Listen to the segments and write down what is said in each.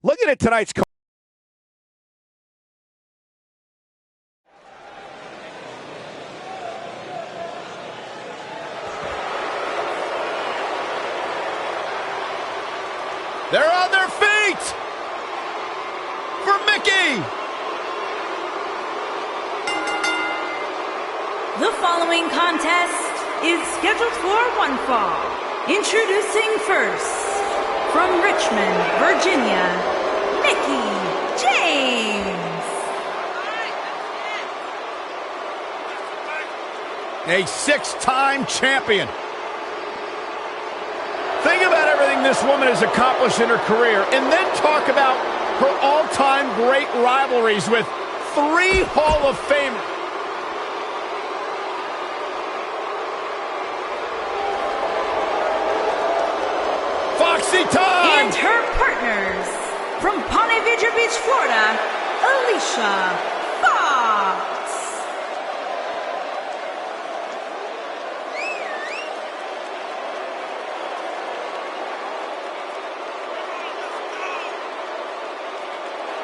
Looking at tonight's they're on their feet for Mickey. The following contest is scheduled for one fall. Introducing first, from Richmond, Virginia, Mickey James. A six-time champion. Think about everything this woman has accomplished in her career, and then talk about her all-time great rivalries with 3 Hall of Famers. Foxy time! And her partners, from Ponte Vedra Beach, Florida, Alicia Fox.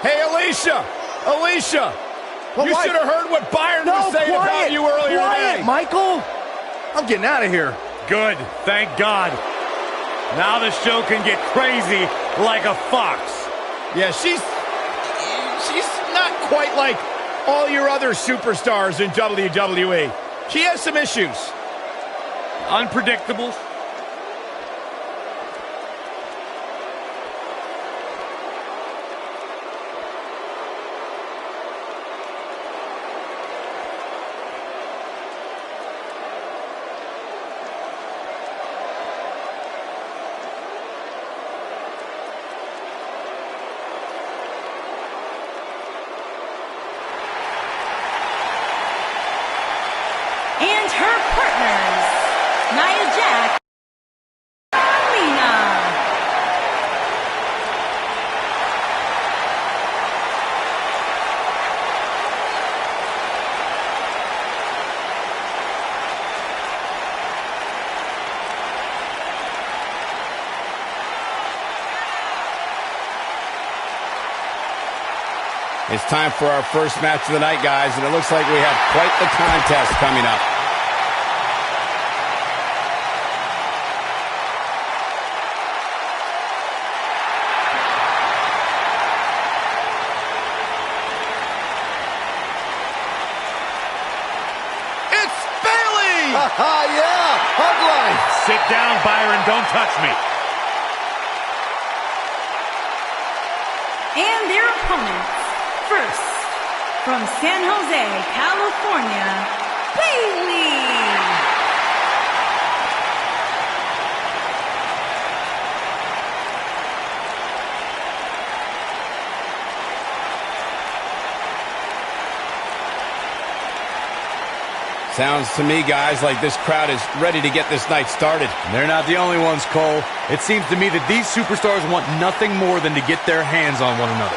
Hey, Alicia, well, you should have heard what Byron was saying about you earlier today. Michael, I'm getting out of here. Good, thank God. Now the show can get crazy like a fox. Yeah, she's not quite like all your other superstars in WWE. She has some issues. Unpredictable. And her partners, Nia Jax, Lana. It's time for our first match of the night, guys, and it looks like we have quite the contest coming up. It's Bayley! Yeah, hug life. Sit down, Byron, don't touch me. And their opponents, first, from San Jose, California, Bayley. Sounds to me, guys, like this crowd is ready to get this night started. They're not the only ones, Cole. It seems to me that these superstars want nothing more than to get their hands on one another.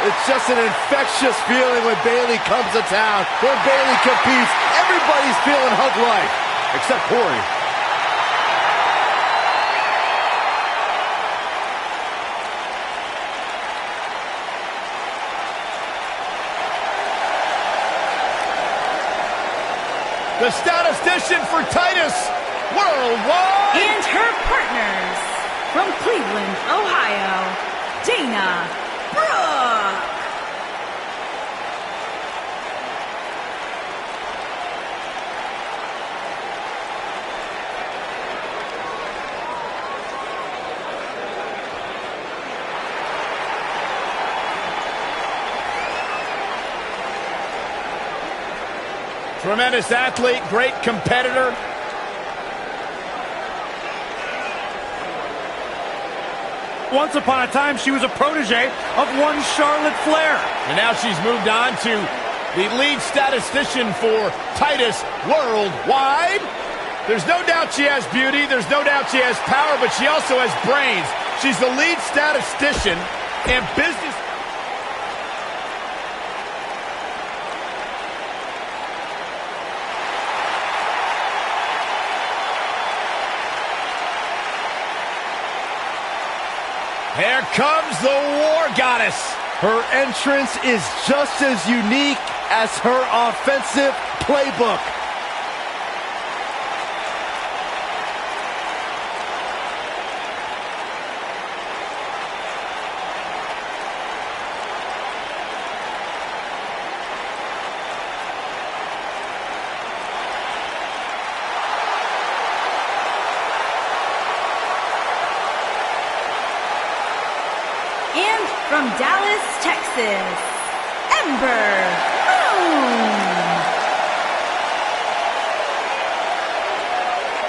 It's just an infectious feeling when Bayley comes to town. When Bayley competes, everybody's feeling hug life, except Corey. The statistician for Titus Worldwide! And her partners, from Cleveland, Ohio, Dana Brooke. Tremendous athlete, great competitor. Once upon a time, she was a protege of one Charlotte Flair. And now she's moved on to the lead statistician for Titus Worldwide. There's no doubt she has beauty. There's no doubt she has power, but she also has brains. She's the lead statistician and business. Here comes the War Goddess. Her entrance is just as unique as her offensive playbook. And from Dallas, Texas, Ember Moon.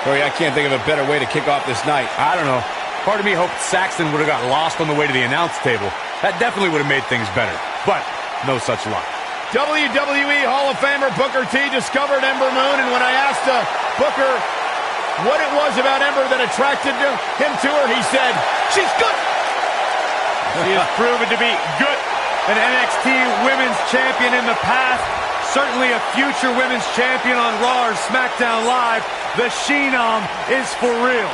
Corey, I can't think of a better way to kick off this night. I don't know. Part of me hoped Saxton would have got lost on the way to the announce table. That definitely would have made things better. But no such luck. WWE Hall of Famer Booker T discovered Ember Moon, and when I asked Booker what it was about Ember that attracted him to her, he said, "She's good." She has proven to be good. An NXT Women's Champion in the past. Certainly a future Women's Champion on Raw or SmackDown Live. The Phenom is for real.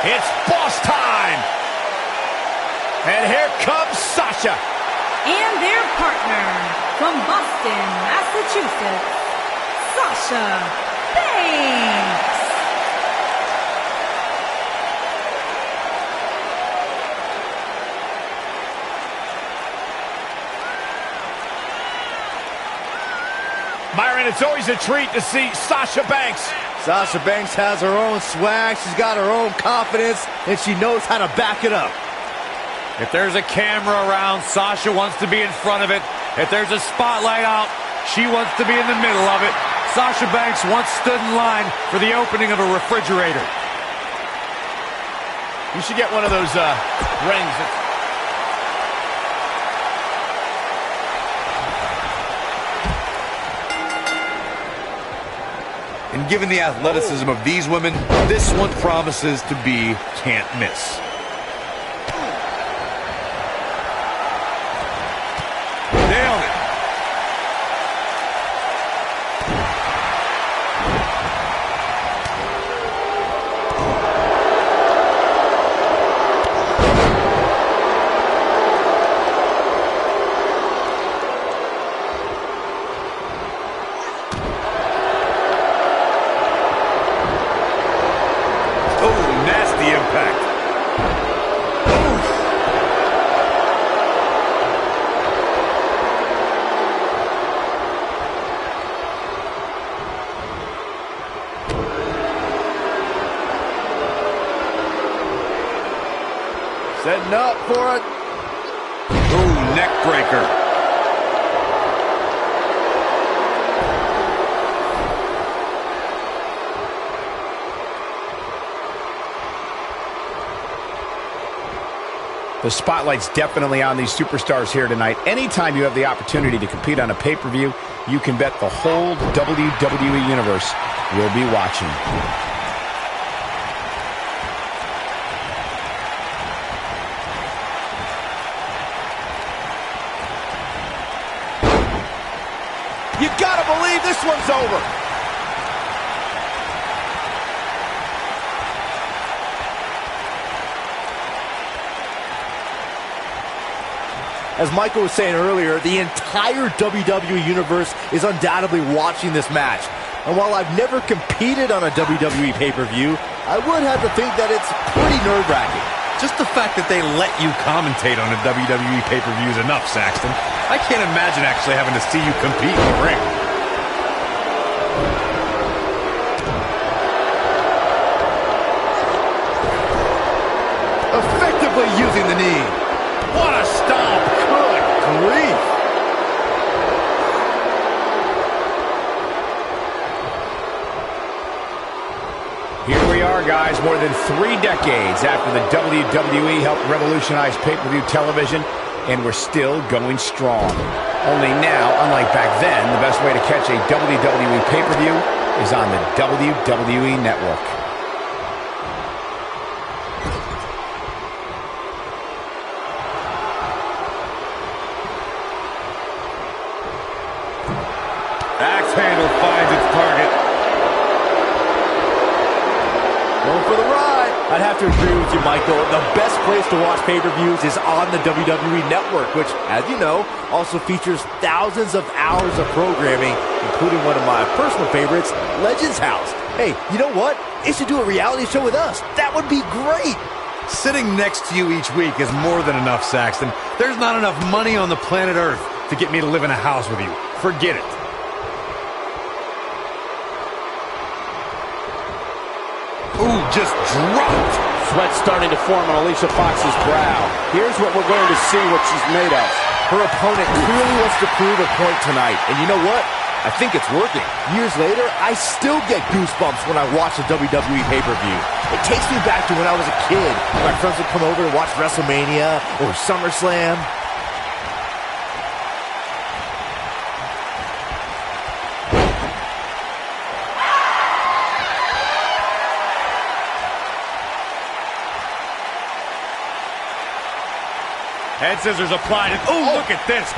It's boss time. And here comes Sasha. And their partner from Boston, Massachusetts, Sasha Banks. Byron, it's always a treat to see Sasha Banks. Sasha Banks has her own swag, she's got her own confidence, and she knows how to back it up. If there's a camera around, Sasha wants to be in front of it. If there's a spotlight out, she wants to be in the middle of it. Sasha Banks once stood in line for the opening of a refrigerator. You should get one of those rings. And given the athleticism of these women, this one promises to be can't miss. Nailed it. Setting up for it. Ooh, neck breaker. The spotlight's definitely on these superstars here tonight. Anytime you have the opportunity to compete on a pay-per-view, you can bet the whole WWE Universe will be watching. You gotta believe this one's over. As Michael was saying earlier, the entire WWE Universe is undoubtedly watching this match. And while I've never competed on a WWE pay-per-view, I would have to think that it's pretty nerve-wracking. Just the fact that they let you commentate on a WWE pay-per-view is enough, Saxton. I can't imagine actually having to see you compete in the ring. Effectively using the knee. What a stomp. Good grief. Here we are, guys, more than 3 decades after the WWE helped revolutionize pay-per-view television, and we're still going strong. Only now, unlike back then, the best way to catch a WWE pay-per-view is on the WWE Network. Axe handle finds its target. Going for the ride. I'd have to agree with you, Michael. The best place to watch pay-per-views is on the WWE Network, which, as you know, also features thousands of hours of programming, including one of my personal favorites, Legends House. Hey, you know what? They should do a reality show with us. That would be great. Sitting next to you each week is more than enough, Saxton. There's not enough money on the planet Earth to get me to live in a house with you. Forget it. Ooh, just dropped. Sweat starting to form on Alicia Fox's brow. Here's what we're going to see what she's made of. Her opponent clearly wants to prove a point tonight. And you know what? I think it's working. Years later, I still get goosebumps when I watch a WWE pay-per-view. It takes me back to when I was a kid. My friends would come over to watch WrestleMania or SummerSlam. Head scissors applied. And, ooh, look at this.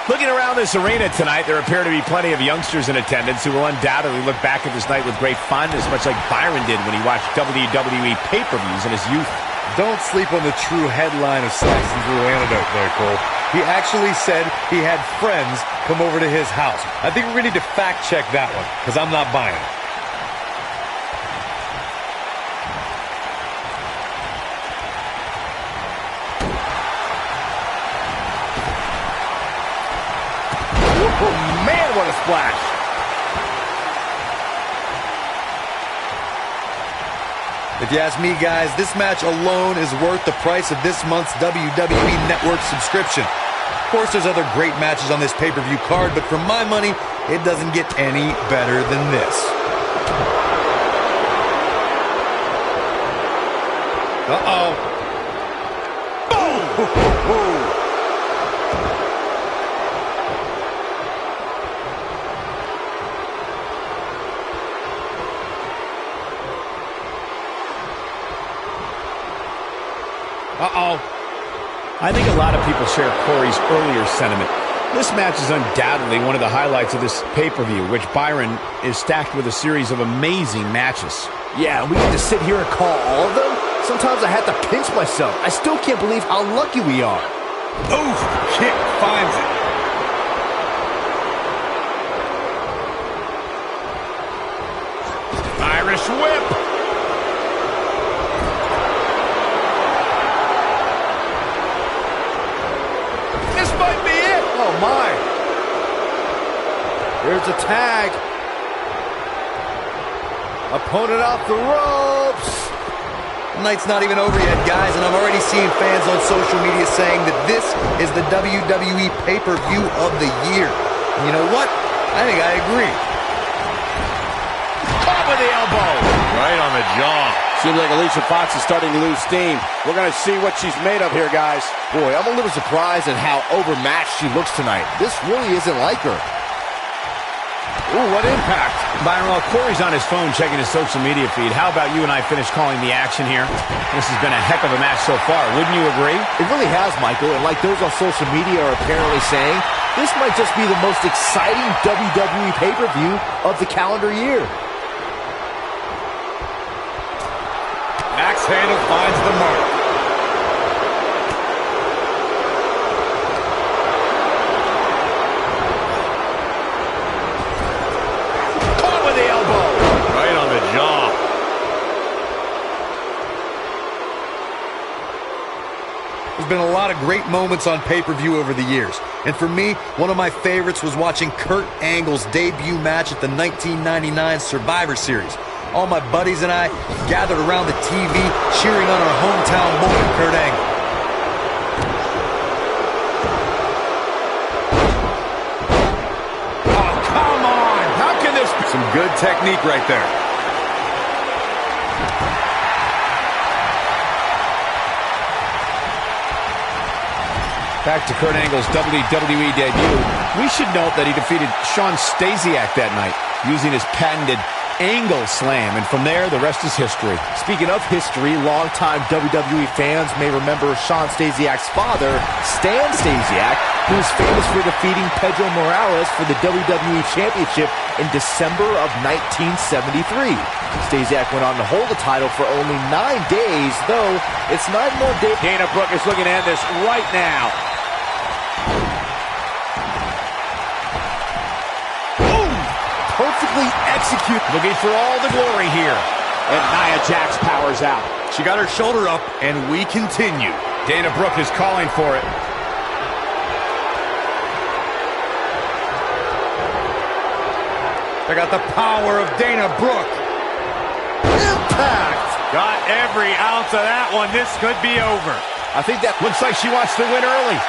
Looking around this arena tonight, there appear to be plenty of youngsters in attendance who will undoubtedly look back at this night with great fondness, much like Byron did when he watched WWE pay-per-views in his youth. Don't sleep on the true headline of Saxton's little antidote there, Cole. He actually said he had friends come over to his house. I think we need to fact-check that one, because I'm not buying it. Oh, man, what a splash. If you ask me, guys, this match alone is worth the price of this month's WWE Network subscription. Of course, there's other great matches on this pay-per-view card, but for my money, it doesn't get any better than this. Uh-oh. Boom! Uh-oh. I think a lot of people share Corey's earlier sentiment. This match is undoubtedly one of the highlights of this pay-per-view, which Byron is stacked with a series of amazing matches. Yeah, we get to sit here and call all of them? Sometimes I have to pinch myself. I still can't believe how lucky we are. Oof, kick finds it. Irish whip. Might be it. Oh, my. Here's a tag. Opponent off the ropes. Night's not even over yet, guys, and I'm already seeing fans on social media saying that this is the WWE pay-per-view of the year. And you know what? I think I agree. Top of the elbow. Right on the jaw. Seems like Alicia Fox is starting to lose steam. We're going to see what she's made of here, guys. Boy, I'm a little surprised at how overmatched she looks tonight. This really isn't like her. Ooh, what impact. Byron, while Corey's on his phone checking his social media feed, how about you and I finish calling the action here? This has been a heck of a match so far. Wouldn't you agree? It really has, Michael. And like those on social media are apparently saying, this might just be the most exciting WWE pay-per-view of the calendar year. Axe handle finds the mark. Caught with the elbow. Right on the jaw. There's been a lot of great moments on pay-per-view over the years. And for me, one of my favorites was watching Kurt Angle's debut match at the 1999 Survivor Series. All my buddies and I gathered around the TV, cheering on our hometown boy, Kurt Angle. Oh, come on! How can this be? Some good technique right there. Back to Kurt Angle's WWE debut. We should note that he defeated Shawn Stasiak that night, using his patented angle slam, and from there, the rest is history. Speaking of history, longtime WWE fans may remember Shawn Stasiak's father, Stan Stasiak, who was famous for defeating Pedro Morales for the WWE Championship in December of 1973. Stasiak went on to hold the title for only 9 days, though it's 9 more days. Dana Brooke is looking to end this right now. Perfectly execute. Looking for all the glory here. And Nia Jax powers out. She got her shoulder up, and we continue. Dana Brooke is calling for it. They got the power of Dana Brooke. Impact! Got every ounce of that one. This could be over. I think that looks like she wants to win early.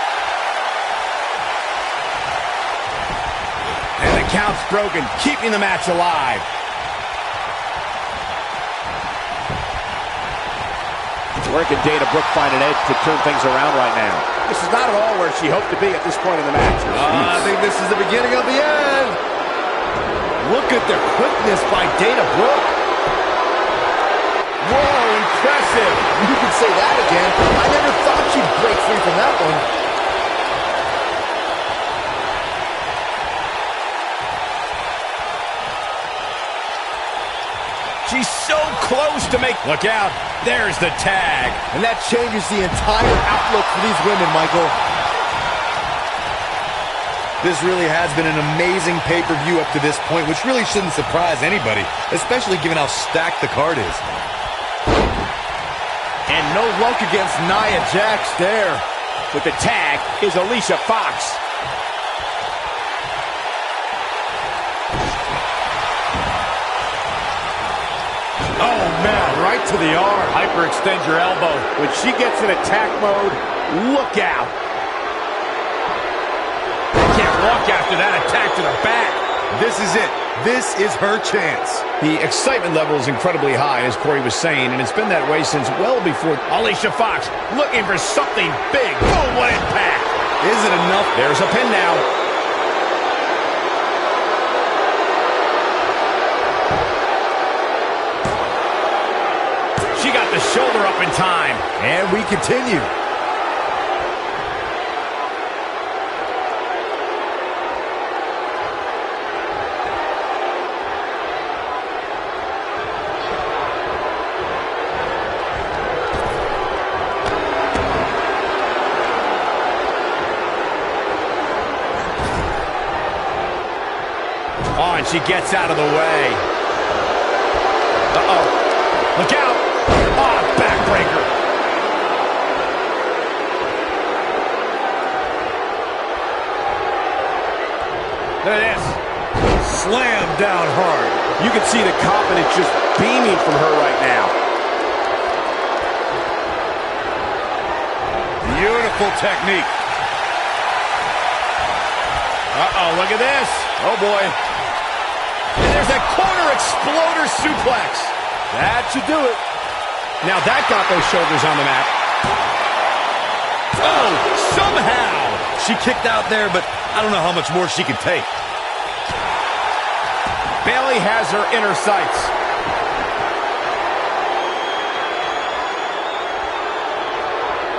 And the count's broken, keeping the match alive. Where can Dana Brooke find an edge to turn things around right now? This is not at all where she hoped to be at this point in the match. I think this is the beginning of the end. Look at the quickness by Dana Brooke. Whoa, impressive. You can say that again. I never thought she'd break free from that one. She's so close to make... Look out. There's the tag. And that changes the entire outlook for these women, Michael. This really has been an amazing pay-per-view up to this point, which really shouldn't surprise anybody, especially given how stacked the card is. And no luck against Nia Jax there. With the tag is Alicia Fox. Oh, man, right to the arm. Hyperextend your elbow. When she gets in attack mode, look out. Can't walk after that attack to the back. This is it. This is her chance. The excitement level is incredibly high, as Corey was saying, and it's been that way since well before. Alicia Fox looking for something big. Boom, what impact. Is it enough? There's a pin now. She got the shoulder up in time. And we continue. Oh, and she gets out of the way. Uh-oh. Look out. Oh, backbreaker. Look at this. Slam down hard. You can see the confidence just beaming from her right now. Beautiful technique. Uh-oh, look at this. Oh, boy. And there's a corner exploder suplex. That should do it. Now that got those shoulders on the mat. Oh, somehow. She kicked out there, but I don't know how much more she can take. Bayley has her inner sights.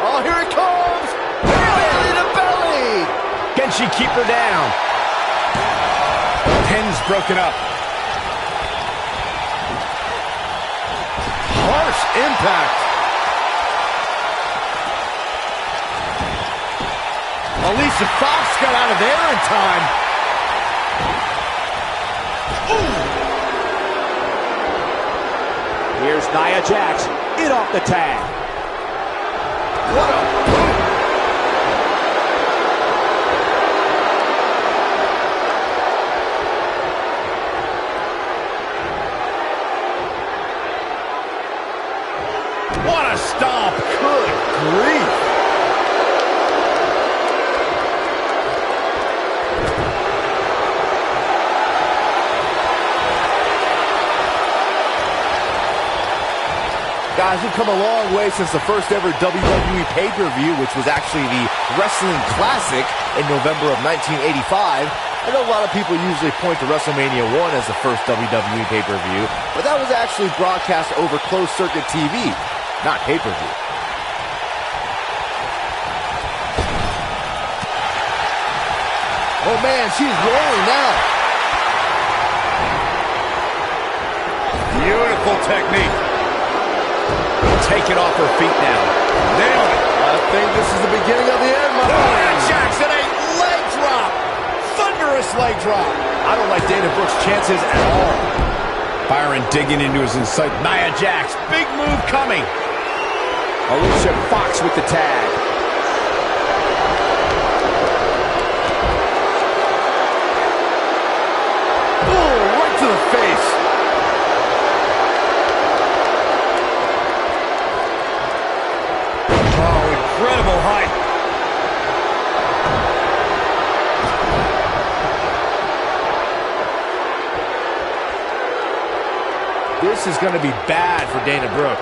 Oh, here it comes. Belly to belly. Can she keep her down? Pin's broken up. Harsh impact. Alicia Fox got out of there in time. Ooh. Here's Nia Jax in off the tag. What a... What a stomp. Good grief. Guys, we've come a long way since the first ever WWE pay-per-view, which was actually the Wrestling Classic in November of 1985. I know a lot of people usually point to WrestleMania 1 as the first WWE pay-per-view, but that was actually broadcast over closed-circuit TV, not pay-per-view. Oh man, she's rolling now. Beautiful technique. Taken off her feet now. Nailed it. I think this is the beginning of the end, my friend. Jackson, a leg drop. Thunderous leg drop. I don't like Dana Brooke's chances at all. Byron digging into his insight. Nia Jax, big move coming. Alicia Fox with the tag. Boom, right to the face. Incredible height. This is going to be bad for Dana Brooke.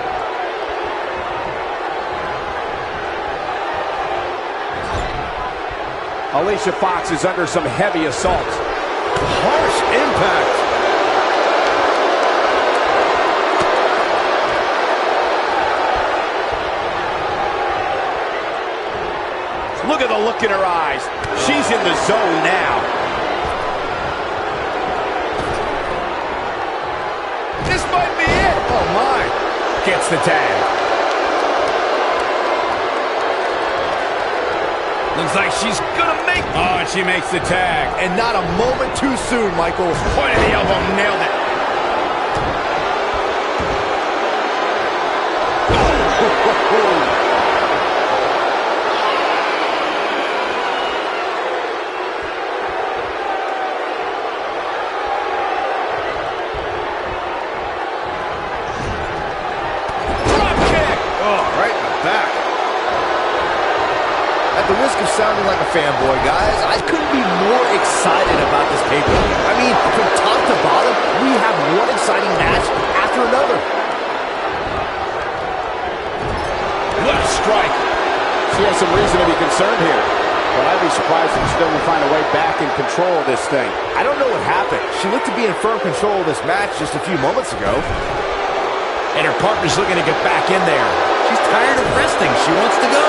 Alicia Fox is under some heavy assault. Harsh impact. Look at the look in her eyes. She's in the zone now. This might be it. Oh my. Gets the tag. Looks like she's gonna make. Oh, and she makes the tag. And not a moment too soon, Michael. Point of the elbow, nailed it. At the risk of sounding like a fanboy, guys, I couldn't be more excited about this pay-per-view. I mean, from top to bottom, we have one exciting match after another. What a strike. She has some reason to be concerned here. But I'd be surprised if she doesn't find a way back in control of this thing. I don't know what happened. She looked to be in firm control of this match just a few moments ago. And her partner's looking to get back in there. She's tired of resting. She wants to go.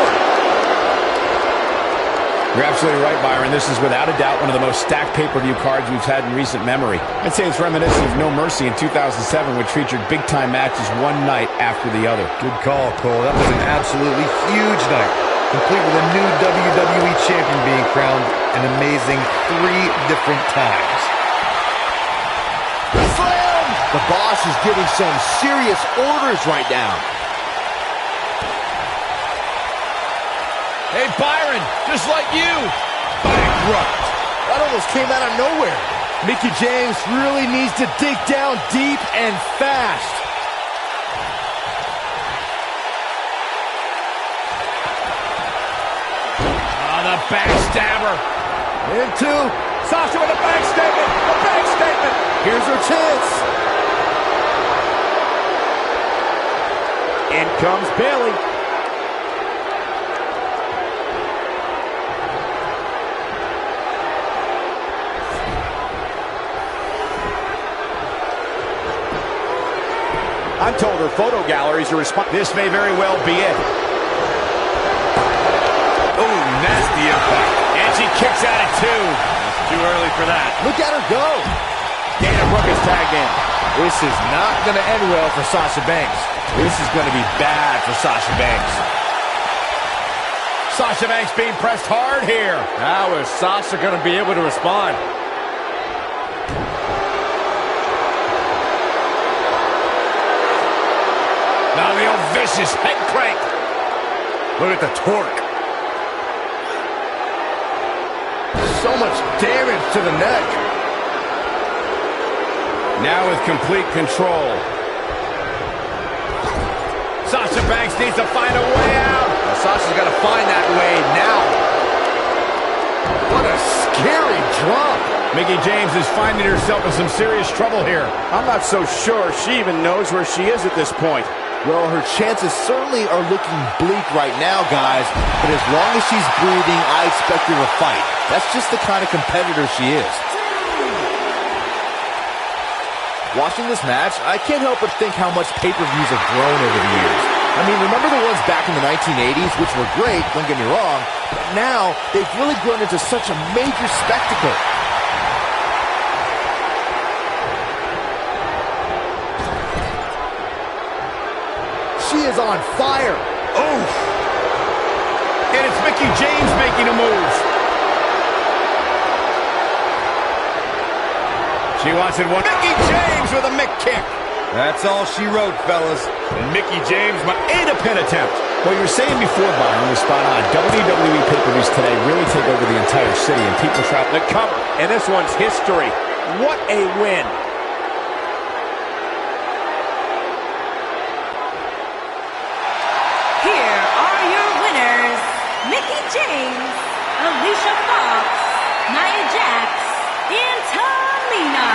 You're absolutely right, Byron. This is without a doubt one of the most stacked pay-per-view cards we've had in recent memory. I'd say it's reminiscent of No Mercy in 2007, which featured big-time matches one night after the other. Good call, Cole. That was an absolutely huge night, complete with a new WWE champion being crowned an amazing 3 different times. Slam! The boss is giving some serious orders right now. Hey, Byron, just like you. Bankrupt. That almost came out of nowhere. Mickie James really needs to dig down deep and fast. Oh, the backstabber. Into Sasha with a back statement. A back statement. Here's her chance. In comes Bayley. I'm told her photo galleries are responsible. This may very well be it. Oh, nasty impact. And she kicks out at 2. It's too early for that. Look at her go. Dana Brooke is tagged in. This is not going to end well for Sasha Banks. This is going to be bad for Sasha Banks. Sasha Banks being pressed hard here. How is Sasha going to be able to respond? Now the old vicious head crank. Look at the torque. So much damage to the neck. Now with complete control. Sasha Banks needs to find a way out. Well, Sasha's got to find that way now. What a scary drop. Mickie James is finding herself in some serious trouble here. I'm not so sure she even knows where she is at this point. Well, her chances certainly are looking bleak right now, guys. But as long as she's breathing, I expect her to fight. That's just the kind of competitor she is. Watching this match, I can't help but think how much pay-per-views have grown over the years. I mean, remember the ones back in the 1980s, which were great, don't get me wrong, but now they've really grown into such a major spectacle. She is on fire. Oh! And it's Mickie James making a move. She wants it one. Mickie James with a Mick kick. That's all she wrote, fellas. And Mickie James ate a pin attempt. What you were saying before, Byron, was spot on. WWE pay-per-views today really take over the entire city, and people try the cover. And this one's history. What a win. Here are your winners, Mickie James, Alicia Fox, Nia Jax, and Tamina.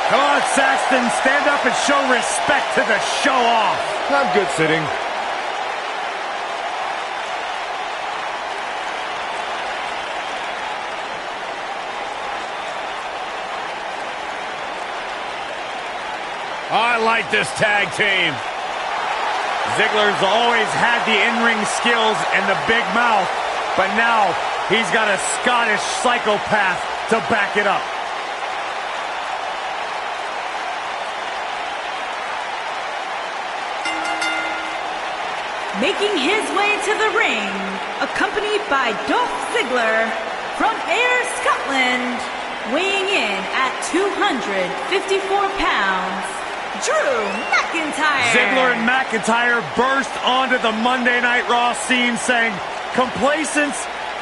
Come on, Saxton, stand up and show respect to the show-off. I'm good sitting. I like this tag team. Ziggler's always had the in-ring skills and the big mouth, but now he's got a Scottish psychopath to back it up. Making his way to the ring, accompanied by Dolph Ziggler from Ayr, Scotland, weighing in at 254 pounds, Drew McIntyre. Ziggler and McIntyre burst onto the Monday Night Raw scene saying, "Complacence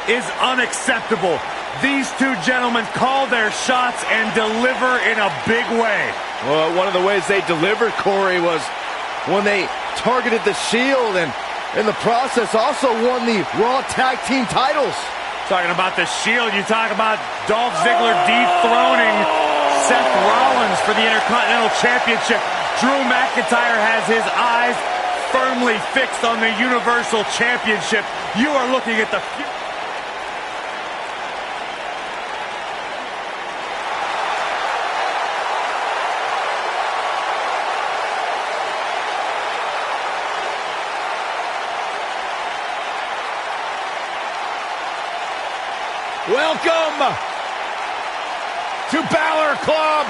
is unacceptable." These two gentlemen call their shots and deliver in a big way. Well, one of the ways they delivered, Corey, was when they targeted the Shield and in the process also won the Raw Tag Team titles. Talking about the Shield, you talk about Dolph Ziggler dethroning Seth Rollins for the Intercontinental Championship. Drew McIntyre has his eyes firmly fixed on the Universal Championship. You are looking at the future. Welcome to Balor Club.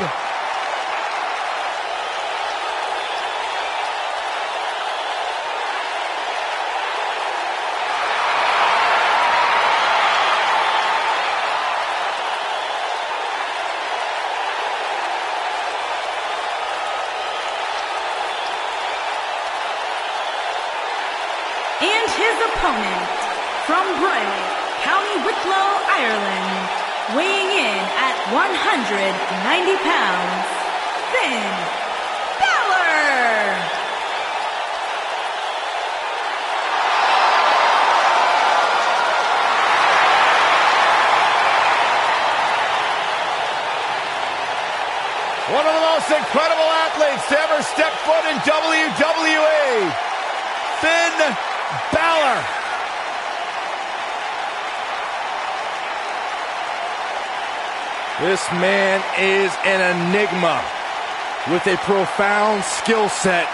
And his opponent from Bray, County Wicklow, Ireland, weighing in at 190 pounds, Finn Balor. One of the most incredible athletes to ever step foot in WWE, Finn Balor. This man is an enigma with a profound skill set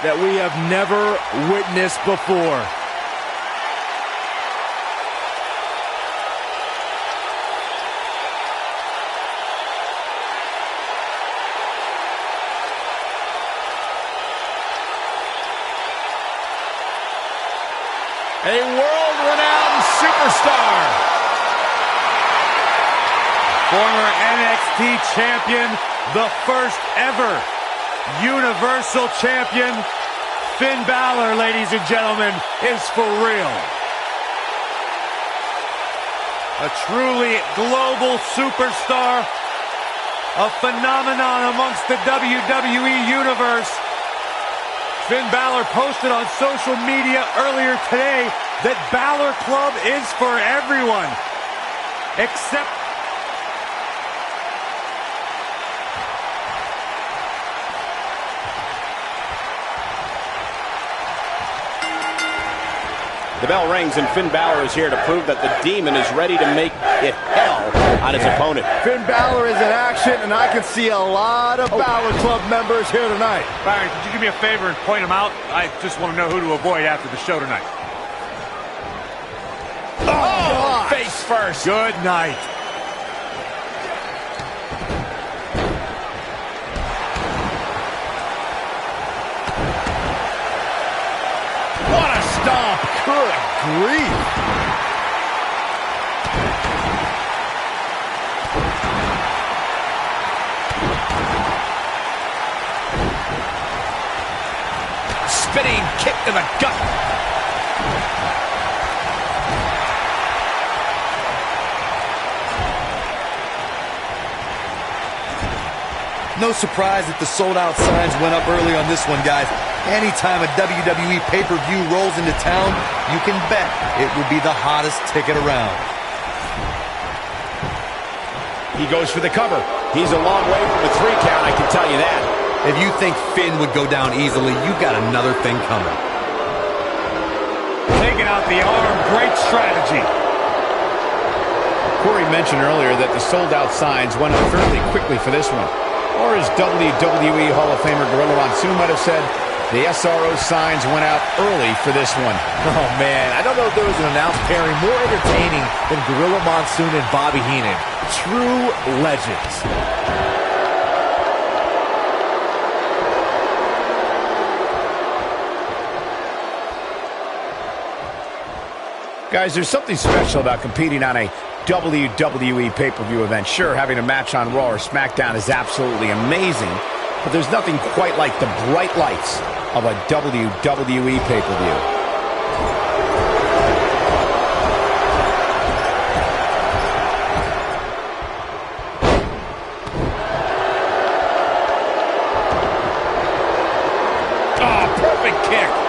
that we have never witnessed before. A world-renowned superstar. Former NXT champion, the first ever Universal champion, Finn Balor, ladies and gentlemen, is for real. A truly global superstar, a phenomenon amongst the WWE Universe. Finn Balor posted on social media earlier today that Balor Club is for everyone, except the bell rings, and Finn Balor is here to prove that the Demon is ready to make it hell on his opponent. Finn Balor is in action, and I can see a lot of Balor Club members here tonight. Byron, could you do me a favor and point them out? I just want to know who to avoid after the show tonight. Oh, face first. Good night. What a stomp. Good grief. Spinning kick to the gut. No surprise that the sold-out signs went up early on this one, guys. Anytime a WWE pay-per-view rolls into town, you can bet it will be the hottest ticket around. He goes for the cover. He's a long way from the 3 count, I can tell you that. If you think Finn would go down easily, you've got another thing coming. Taking out the arm, great strategy. Corey mentioned earlier that the sold-out signs went up fairly quickly for this one. Or as WWE Hall of Famer Gorilla Monsoon might have said, the SRO signs went out early for this one. Oh, man, I don't know if there was an announced pairing more entertaining than Gorilla Monsoon and Bobby Heenan. True legends. Guys, there's something special about competing on a WWE pay-per-view event. Sure, having a match on Raw or SmackDown is absolutely amazing, but there's nothing quite like the bright lights of a WWE pay-per-view.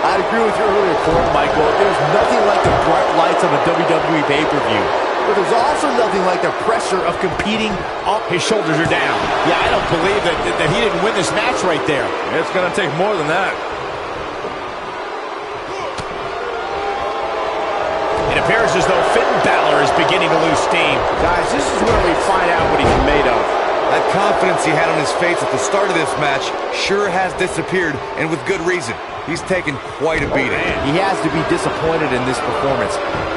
I'd agree with your earlier point, Michael. There's nothing like the bright lights of a WWE pay-per-view. But there's also nothing like the pressure of competing up. His shoulders are down. Yeah, I don't believe that he didn't win this match right there. It's going to take more than that. It appears as though Finn Balor is beginning to lose steam. Guys, this is where we find out what he's made of. That confidence he had on his face at the start of this match sure has disappeared, and with good reason. He's taken quite a beating. He has to be disappointed in this performance.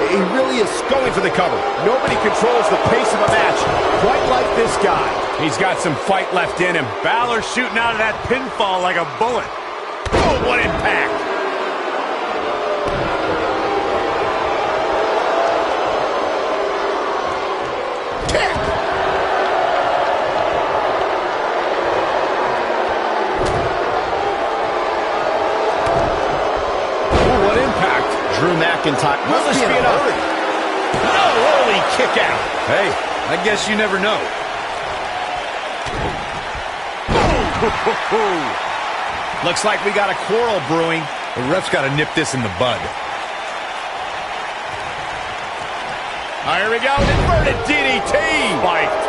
He really is going for the cover. Nobody controls the pace of a match quite like this guy. He's got some fight left in him. Balor shooting out of that pinfall like a bullet. Oh, what impact! Drew McIntyre must be enough. Oh, early kick out. Hey, I guess you never know. Looks like we got a quarrel brewing. The ref's got to nip this in the bud. Here we go. Inverted DDT. Spiked.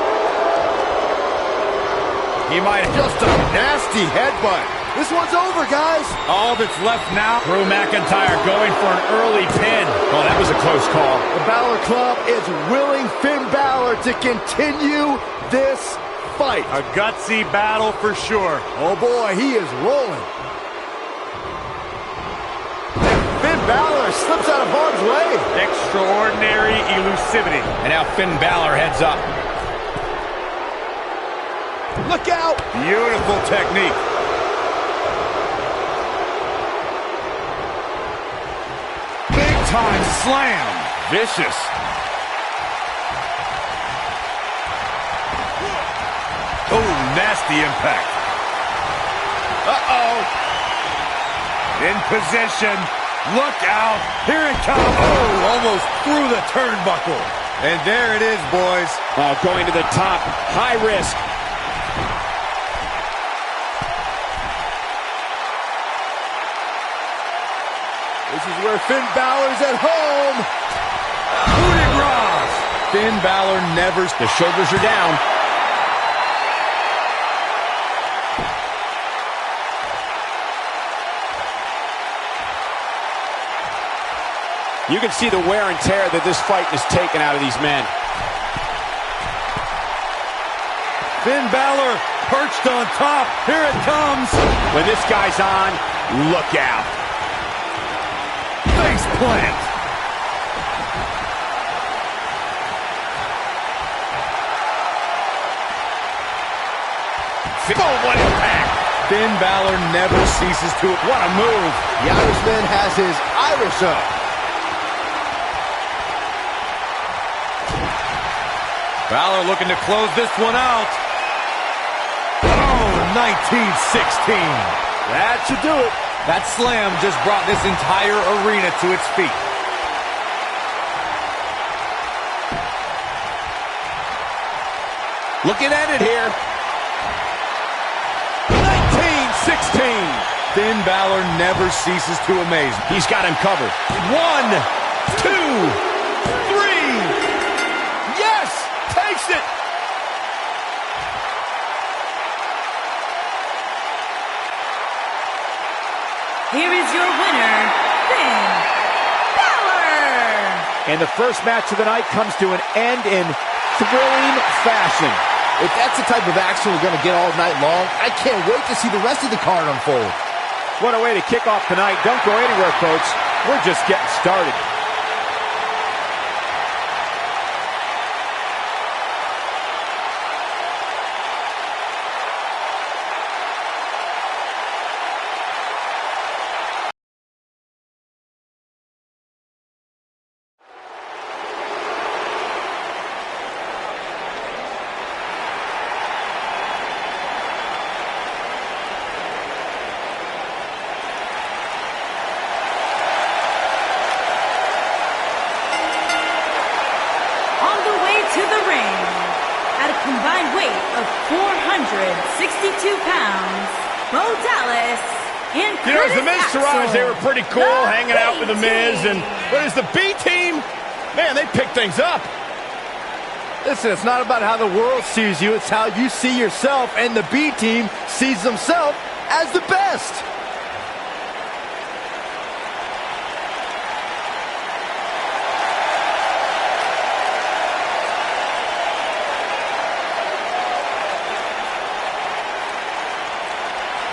He might have just a nasty headbutt. This one's over, guys. All that's left now. Drew McIntyre going for an early pin. Oh, that was a close call. The Balor Club is willing Finn Balor to continue this fight. A gutsy battle for sure. Oh, boy, he is rolling. Finn Balor slips out of harm's way. Extraordinary elusivity. And now Finn Balor heads up. Look out. Beautiful technique. Time slam. Vicious. Oh, nasty impact. Uh-oh. In position. Look out. Here it comes. Oh, almost through the turnbuckle. And there it is, boys. Oh, going to the top. High risk. where Finn Balor's at home. Coup de grace. Finn Balor never... The shoulders are down. You can see the wear and tear that this fight has taken out of these men. Finn Balor perched on top. Here it comes. When this guy's on, look out. Face plant. Oh, what impact. Finn Balor never ceases to... What a move. The Irishman has his Irish up. Balor looking to close this one out. Oh, 1916. That should do it. That slam just brought this entire arena to its feet. Looking at it here. 1916. Finn Balor never ceases to amaze me. He's got him covered. 1, 2, 3. Yes! Takes it! Here is your winner, Finn Balor! And the first match of the night comes to an end in thrilling fashion. If that's the type of action we're going to get all night long, I can't wait to see the rest of the card unfold. What a way to kick off tonight. Don't go anywhere, folks. We're just getting started. To the ring, at a combined weight of 462 pounds, Bo Dallas and You know, as Curtis the Miz Axel, Taraj, they were pretty cool the hanging out with the Miz. B-Team. But as the B team, man, they pick things up. Listen, it's not about how the world sees you, it's how you see yourself, and the B team sees themselves as the best.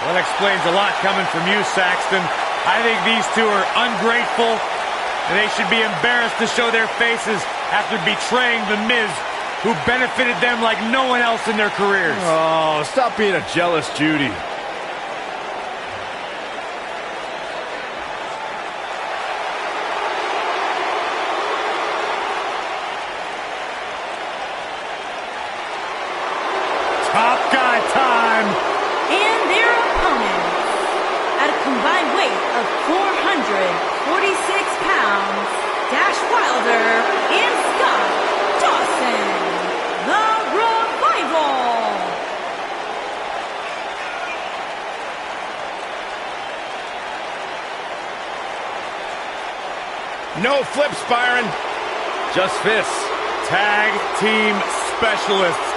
Well, that explains a lot coming from you, Saxton. I think these two are ungrateful, and they should be embarrassed to show their faces after betraying The Miz, who benefited them like no one else in their careers. Oh, stop being a jealous Judy. Top guy time. And their opponents, at a combined weight of 446 pounds, Dash Wilder and Scott Dawson, the Revival. No flips, Byron. Just fists. Tag team specialists.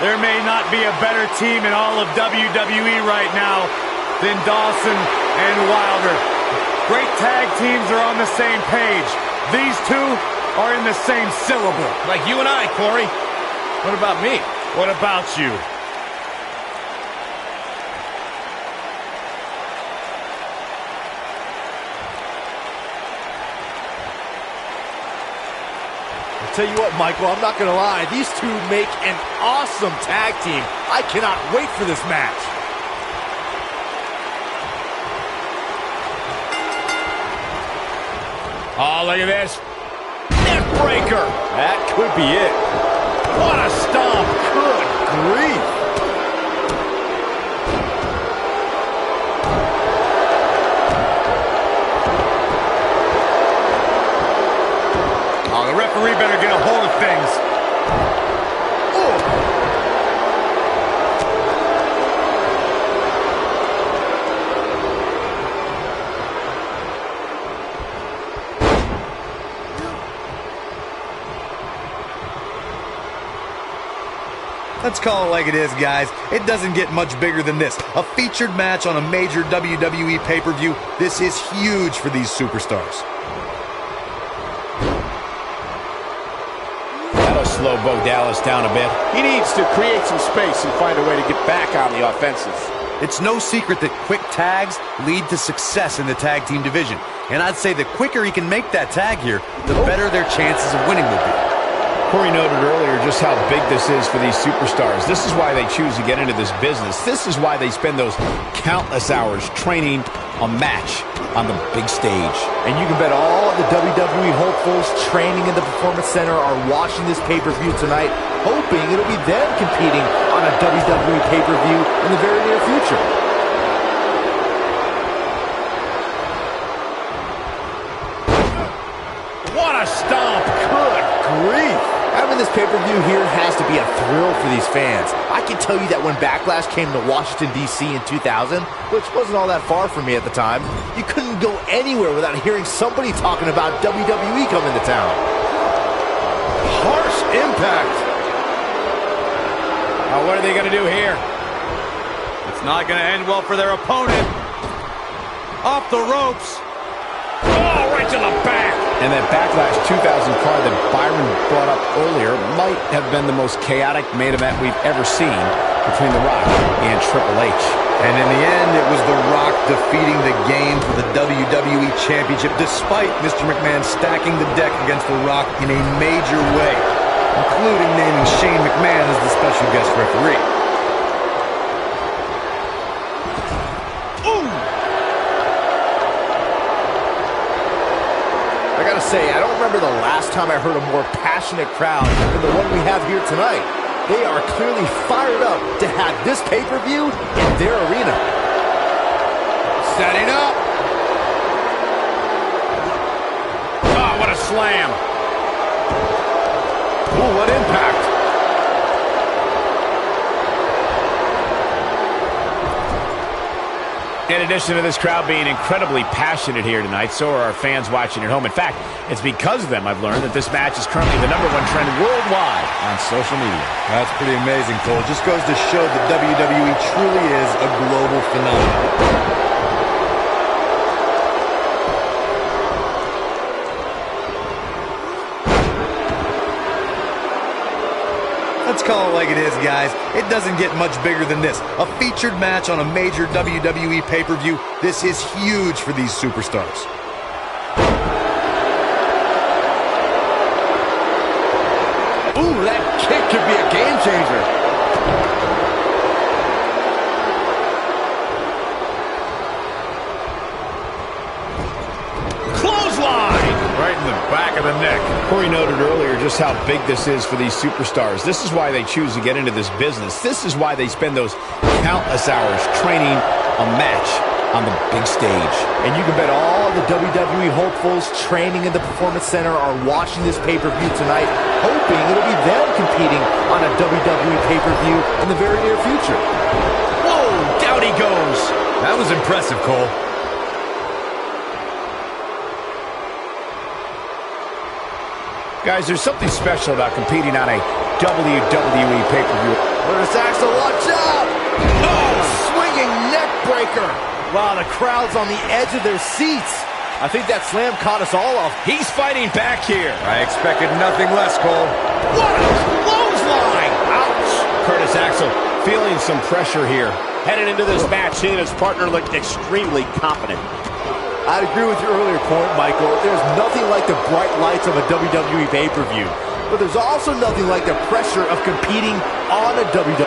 There may not be a better team in all of WWE right now than Dawson and Wilder. Great tag teams are on the same page. These two are in the same syllable. Like you and I, Corey. What about me? What about you? Tell you what, Michael, I'm not going to lie. These two make an awesome tag team. I cannot wait for this match. Oh, look at this. Neck breaker. That could be it. What a stomp. Good grief. Oh, the referee better get a hold of things. Let's call it like it is, guys. It doesn't get much bigger than this. A featured match on a major WWE pay-per-view. This is huge for these superstars. That'll slow Bo Dallas down a bit. He needs to create some space and find a way to get back on the offensive. It's no secret that quick tags lead to success in the tag team division. And I'd say the quicker he can make that tag here, the better their chances of winning will be. Corey noted earlier just how big this is for these superstars. This is why they choose to get into this business. This is why they spend those countless hours training a match on the big stage. And you can bet all the WWE hopefuls training in the Performance Center are watching this pay-per-view tonight, hoping it'll be them competing on a WWE pay-per-view in the very near future. What a stomp. Good grief. Having this pay-per-view here has to be a thrill for these fans. I can tell you that when Backlash came to Washington, D.C. in 2000, which wasn't all that far from me at the time, you couldn't go anywhere without hearing somebody talking about WWE coming to town. Harsh impact. What are they going to do here? It's not going to end well for their opponent. Off the ropes. Oh, right to the back. And that Backlash 2000 card that Byron brought up earlier might have been the most chaotic main event we've ever seen between The Rock and Triple H. And in the end, it was The Rock defeating the game for the WWE Championship, despite Mr. McMahon stacking the deck against The Rock in a major way, including naming Shane McMahon as the special guest referee. I gotta say, I don't remember the last time I heard a more passionate crowd than the one we have here tonight. They are clearly fired up to have this pay-per-view in their arena. Setting up. Oh, what a slam. Ooh, what impact. In addition to this crowd being incredibly passionate here tonight, so are our fans watching at home. In fact, it's because of them I've learned that this match is currently the #1 trend worldwide on social media. That's pretty amazing, Cole. Just goes to show that WWE truly is a global phenomenon. Let's call it like it is, guys. It doesn't get much bigger than this. A featured match on a major WWE pay-per-view. This is huge for these superstars. Ooh, that kick could be a game changer. Right in the back of the neck. Corey noted earlier just how big this is for these superstars. This is why they choose to get into this business. This is why they spend those countless hours training a match on the big stage. And you can bet all the WWE hopefuls training in the Performance Center are watching this pay-per-view tonight, hoping it'll be them competing on a WWE pay-per-view in the very near future. Whoa, down he goes. That was impressive, Cole. Guys, there's something special about competing on a WWE pay-per-view. Where's Axel? Watch out! Oh, swinging neck breaker. Wow, the crowd's on the edge of their seats. I think that slam caught us all off. He's fighting back here. I expected nothing less, Cole. What a clothesline. Ouch! Curtis Axel feeling some pressure here. Headed into this match, he and his partner looked extremely confident. I'd agree with your earlier point, Michael. There's nothing like the bright lights of a WWE pay-per-view. But there's also nothing like the pressure of competing on a WWE.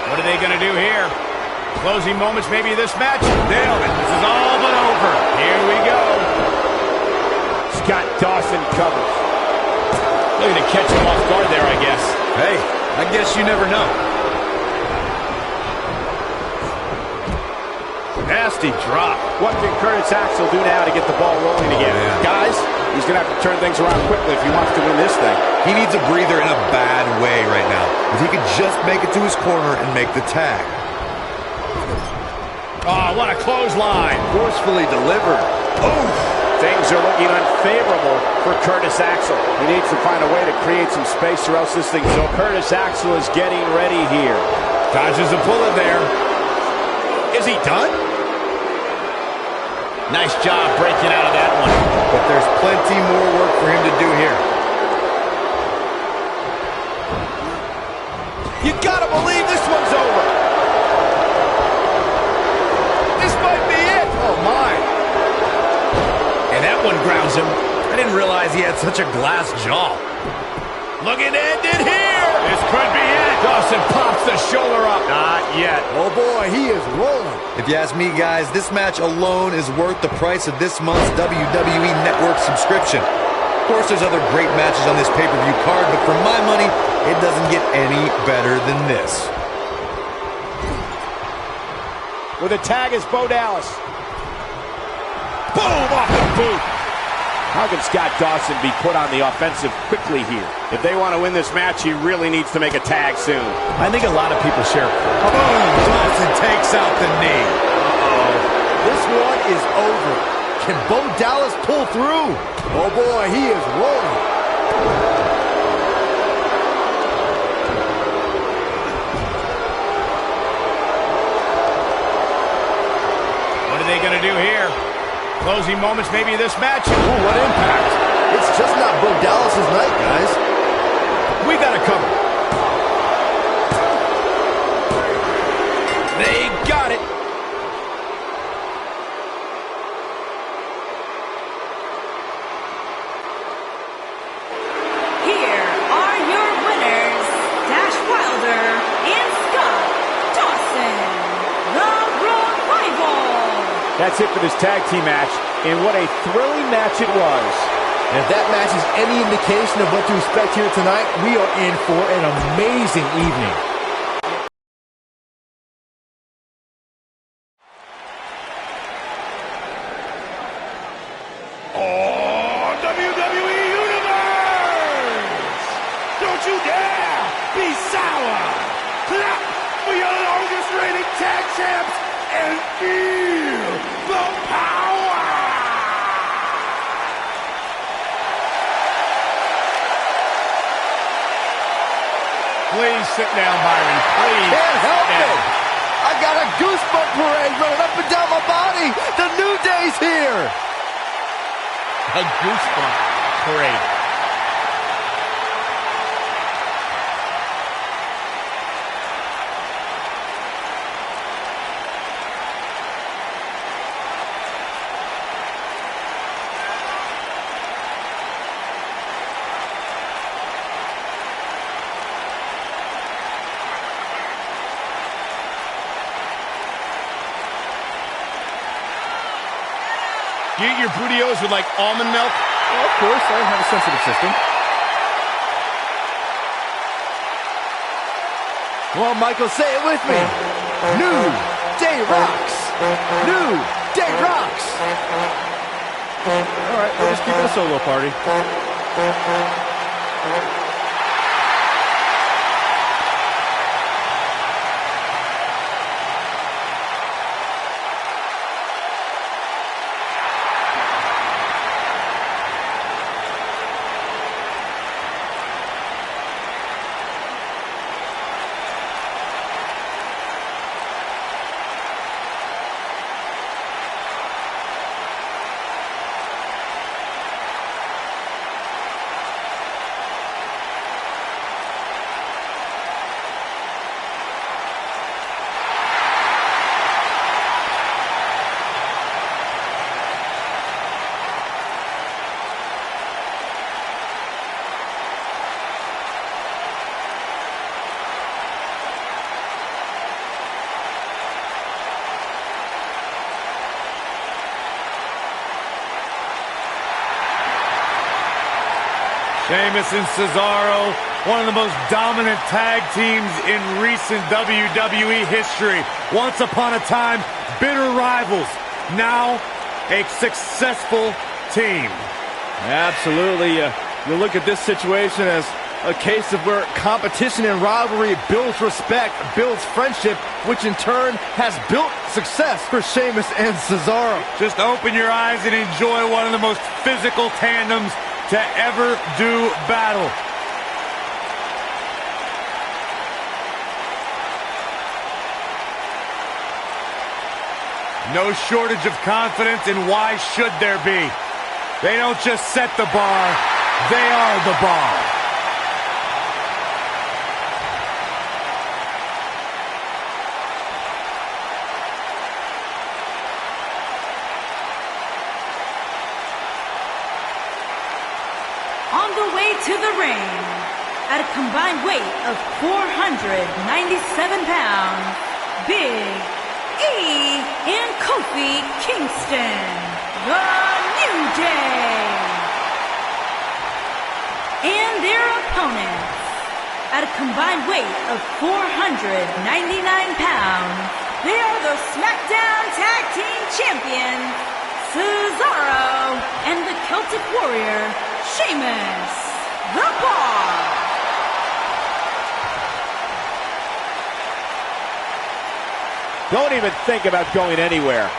What are they going to do here? Closing moments maybe of this match. Nailed it. This is all but over. Here we go. Scott Dawson covers. Looking to catch him off guard there, I guess. Hey, I guess you never know. Nasty drop. What can Curtis Axel do now to get the ball rolling again? Guys, he's going to have to turn things around quickly if he wants to win this thing. He needs a breather in a bad way right now. If he could just make it to his corner and make the tag. Oh, what a clothesline. Forcefully delivered. Oh, Things are looking unfavorable for Curtis Axel. He needs to find a way to create some space or else this thing... So Curtis Axel is getting ready here. Dodges a bullet there. Is he done? Nice job breaking out of that one. But there's plenty more work for him to do here. You gotta believe this one's over. This might be it. Oh, my. And that one grounds him. I didn't realize he had such a glass jaw. Looking to end it here. This could be it. Dawson pops the shoulder up. Not yet. Oh boy, he is rolling. If you ask me, guys, this match alone is worth the price of this month's WWE Network subscription. Of course, there's other great matches on this pay-per-view card, but for my money, it doesn't get any better than this. With a tag is Bo Dallas. Boom, off the boot. How can Scott Dawson be put on the offensive quickly here? If they want to win this match, he really needs to make a tag soon. I think a lot of people share. Boom! Dawson takes out the knee. This one is over. Can Bo Dallas pull through? Oh boy, he is rolling. What are they going to do here? Closing moments maybe of this match. Ooh, what impact. It's just not Bo Dallas's night, guys. We got to cover. They got it. Here are your winners, Dash Wilder and Scott Dawson, the Road Rival. That's it for this tag team match, and what a thrilling match it was. And if that match is any indication of what to expect here tonight, we are in for an amazing evening. Oh, WWE Universe! Don't you dare be sour! Clap for your longest reigning tag champs and feel the power! Please sit down, Byron. Please. Can't help sit down. it. I got a goosebump parade running up and down my body. The New Day's here. A goosebump parade. Do you eat your burritos with, like, almond milk? Well, of course, I have a sensitive system. Come on, Michael, say it with me. New Day rocks. New Day rocks. All right, we'll just keep it a solo party. Sheamus and Cesaro, one of the most dominant tag teams in recent WWE history. Once upon a time, bitter rivals. Now, a successful team. Absolutely. You look at this situation as A case of where competition and rivalry builds respect, builds friendship, which in turn has built success for Sheamus and Cesaro. Just open your eyes and enjoy one of the most physical tandems to ever do battle. No shortage of confidence, and why should there be? They don't just set the bar, they are the bar. On the way to the ring, at a combined weight of 497 pounds, Big E and Kofi Kingston, the New Day. And their opponents, at a combined weight of 499 pounds, they are the SmackDown Tag Team Champions, Cesaro and the Celtic Warrior, Sheamus, the Bar. Don't even think about going anywhere.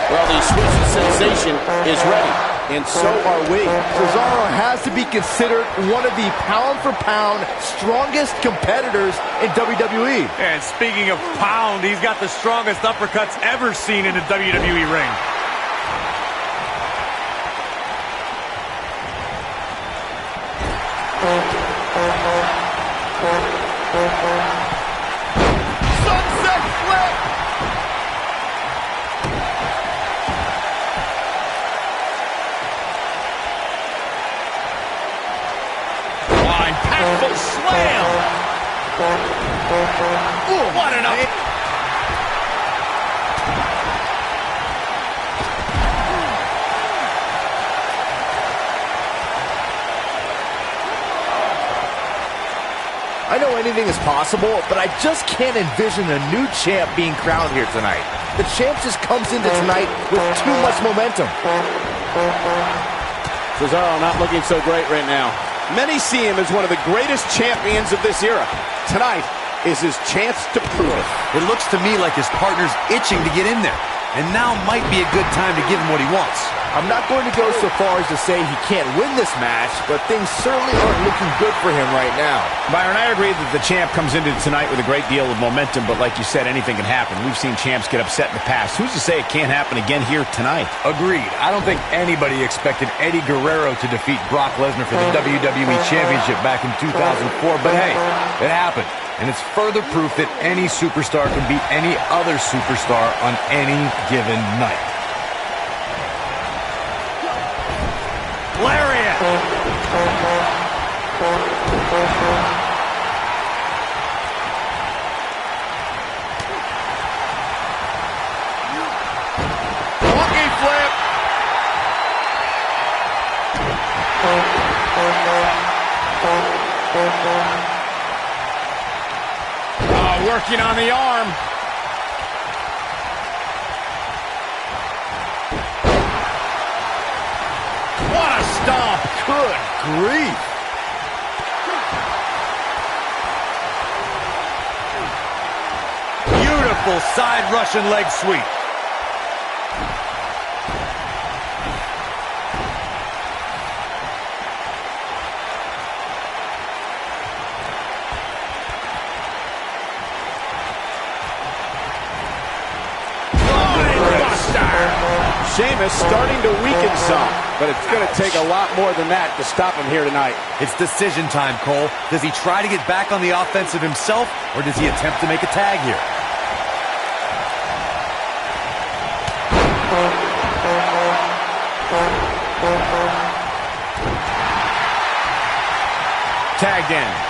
Well, the Swiss sensation is ready. And so are we. Cesaro has to be considered one of the pound-for-pound strongest competitors in WWE. And speaking of pound, he's got the strongest uppercuts ever seen in a WWE ring. Sunset flip. Impactful slam. Ooh, what an up. I know anything is possible, but I just can't envision a new champ being crowned here tonight. The champ just comes into tonight with too much momentum. Cesaro not looking so great right now. Many see him as one of the greatest champions of this era. Tonight is his chance to prove it. It looks to me like his partner's itching to get in there. And now might be a good time to give him what he wants. I'm not going to go so far as to say he can't win this match, but things certainly aren't looking good for him right now. Byron, I agree that the champ comes into tonight with a great deal of momentum, but like you said, anything can happen. We've seen champs get upset in the past. Who's to say it can't happen again here tonight? Agreed. I don't think anybody expected Eddie Guerrero to defeat Brock Lesnar for the WWE Championship back in 2004, but hey, it happened. And it's further proof that any superstar can beat any other superstar on any given night. Lariat! Monkey flip. Working on the arm. What a stomp. Good grief. Beautiful side Russian leg sweep. Sheamus starting to weaken some, but it's going to take a lot more than that to stop him here tonight. It's decision time, Cole. Does he try to get back on the offensive himself, or does he attempt to make a tag here? Tagged in.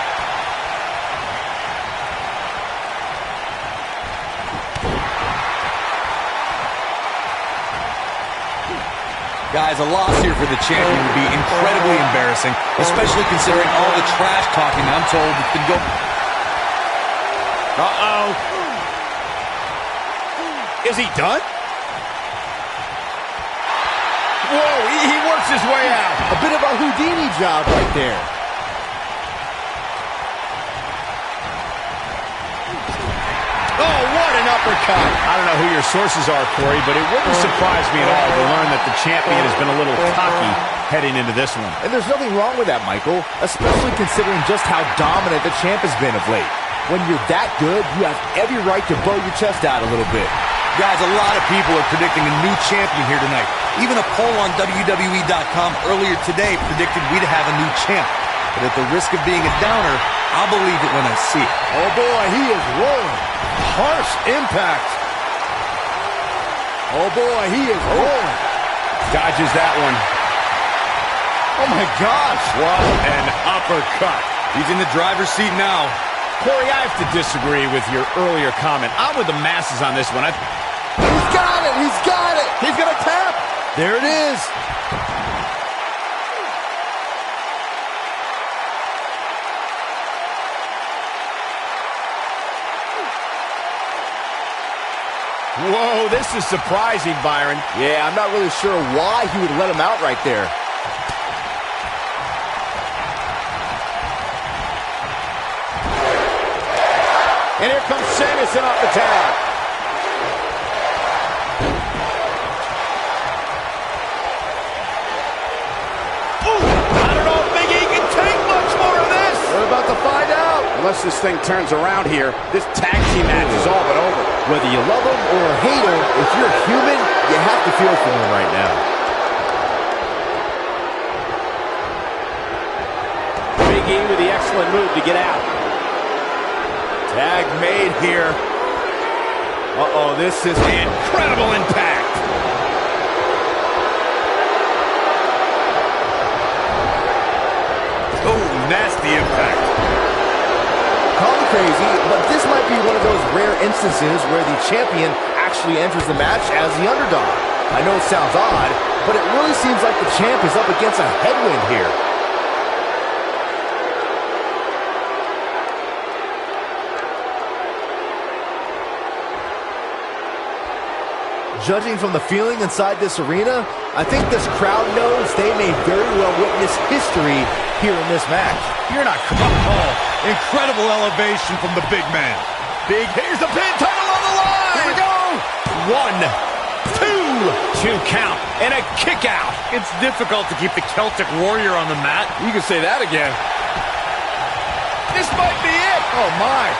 Guys, a loss here for the champion would be incredibly embarrassing, especially considering all the trash talking I'm told that's been going. Uh-oh. Is he done? Whoa, he works his way out. A bit of a Houdini job right there. Oh, what an uppercut. I don't know who your sources are, Corey, but it wouldn't surprise me at all to learn that the champion has been a little cocky heading into this one. And there's nothing wrong with that, Michael, especially considering just how dominant the champ has been of late. When you're that good, you have every right to bow your chest out a little bit. Guys, a lot of people are predicting a new champion here tonight. Even a poll on WWE.com earlier today predicted we'd have a new champ. But at the risk of being a downer, I'll believe it when I see it. Oh boy, he is rolling. Harsh impact. Oh boy, he is rolling. Dodges that one. Oh my gosh. What an uppercut. He's in the driver's seat now. Corey, I have to disagree with your earlier comment. I'm with the masses on this one. He's got it. He's got it. He's going to tap. There it is. Whoa, this is surprising, Byron. Yeah, I'm not really sure why he would let him out right there. And here comes Sheamus in off the tag. I don't know if Big E can take much more of this. We're about to find out. Unless this thing turns around here, this tag team match is all but over. Whether you love him or hate him, if you're human, you have to feel for him right now. Big E with the excellent move to get out. Tag made here. Uh-oh, this is Incredible impact. Oh, nasty impact. call me crazy, but this might be one of those rare instances where the champion actually enters the match as the underdog. I know it sounds odd, but it really seems like the champ is up against a headwind here. Judging from the feeling inside this arena, I think this crowd knows they may very well witness history here in this match. You're not Incredible elevation from the big man. Here's the pin, title on the line. Here we go. 1, 2, 2 count, and a kick out. It's difficult to keep the Celtic Warrior on the mat. You can say that again. This might be it. Oh, my.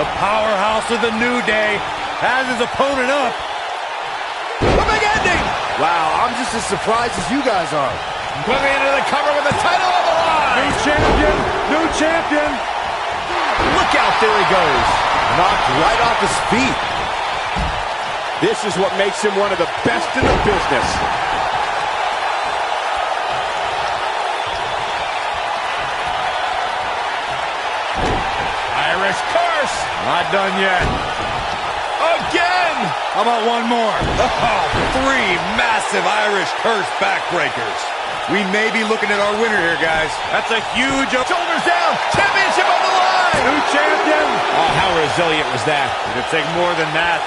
The powerhouse of the New Day has his opponent up. A big ending. Wow, I'm just as surprised as you guys are. Quickly into the cover with the title on the line. New champion. Look out, there he goes. Knocked right off his feet. This is what makes him one of the best in the business. Irish curse. Not done yet. Again. How about one more? Oh, 3 massive Irish curse backbreakers. We may be looking at our winner here, guys. That's a huge... Shoulders down. Championship on the line. New champion. Oh, how resilient was that? It'll take more than that.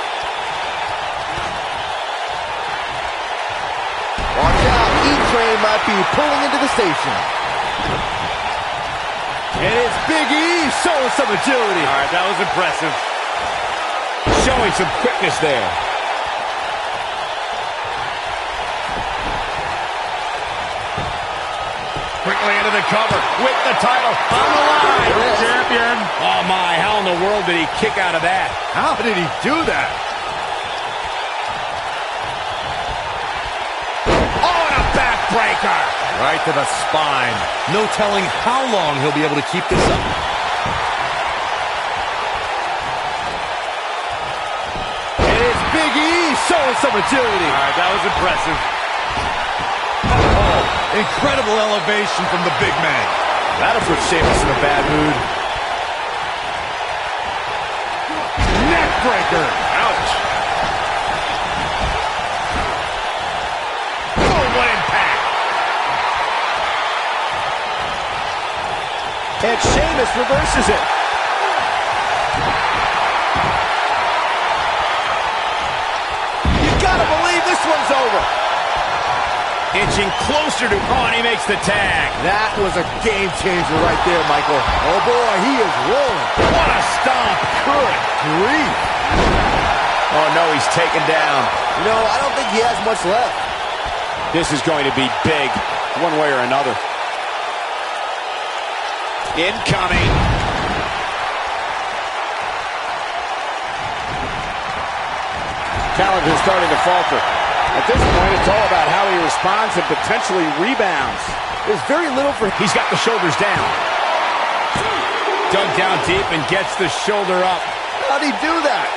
Watch out, E-Train might be pulling into the station. And it's Big E showing some agility. All right, that was impressive. Showing some quickness there. Quickly into the cover with the title on the line. Champion. Oh, my. How in the world did he kick out of that? How did he do that? Oh, and a backbreaker. Right to the spine. No telling how long he'll be able to keep this up. And it's Big E showing some agility. All right, that was impressive. Oh, incredible elevation from the big man. That'll put Sheamus in a bad mood. Neck breaker. Ouch. And Sheamus reverses it. You gotta believe this one's over. Inching closer to, and he makes the tag. That was a game changer right there, Michael. Oh boy, he is rolling. What a stomp. Good grief. Oh no, he's taken down. You know, I don't think he has much left. This is going to be big, one way or another. Incoming. Talent is starting to falter. At this point, it's all about how he responds and potentially rebounds. There's very little for... He's got the shoulders down. Dug down deep and gets the shoulder up. How'd he do that?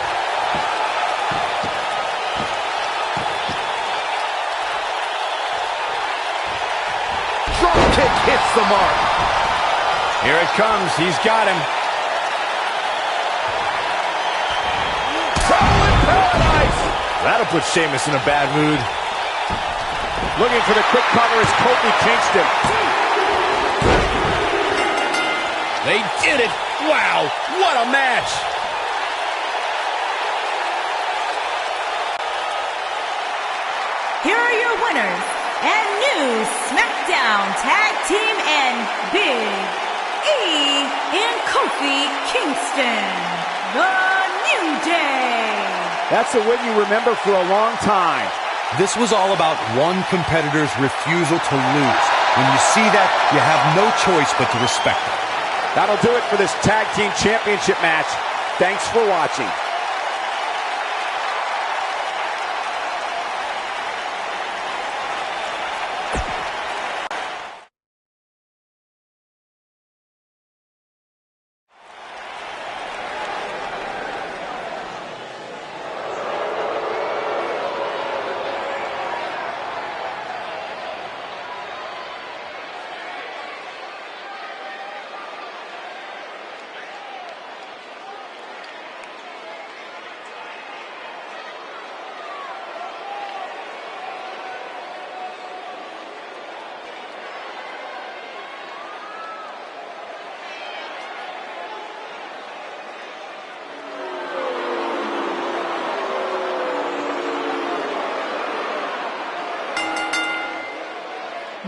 Drop kick hits the mark. Here it comes. He's got him. That'll put Sheamus in a bad mood. Looking for the quick cover is Kofi Kingston. They did it. Wow, what a match. Here are your winners and new SmackDown Tag Team and Big E in Kofi Kingston, The New Day. That's a win you remember for a long time. This was all about one competitor's refusal to lose. When you see that, you have no choice but to respect it. That'll do it for this Tag Team Championship match. Thanks for watching.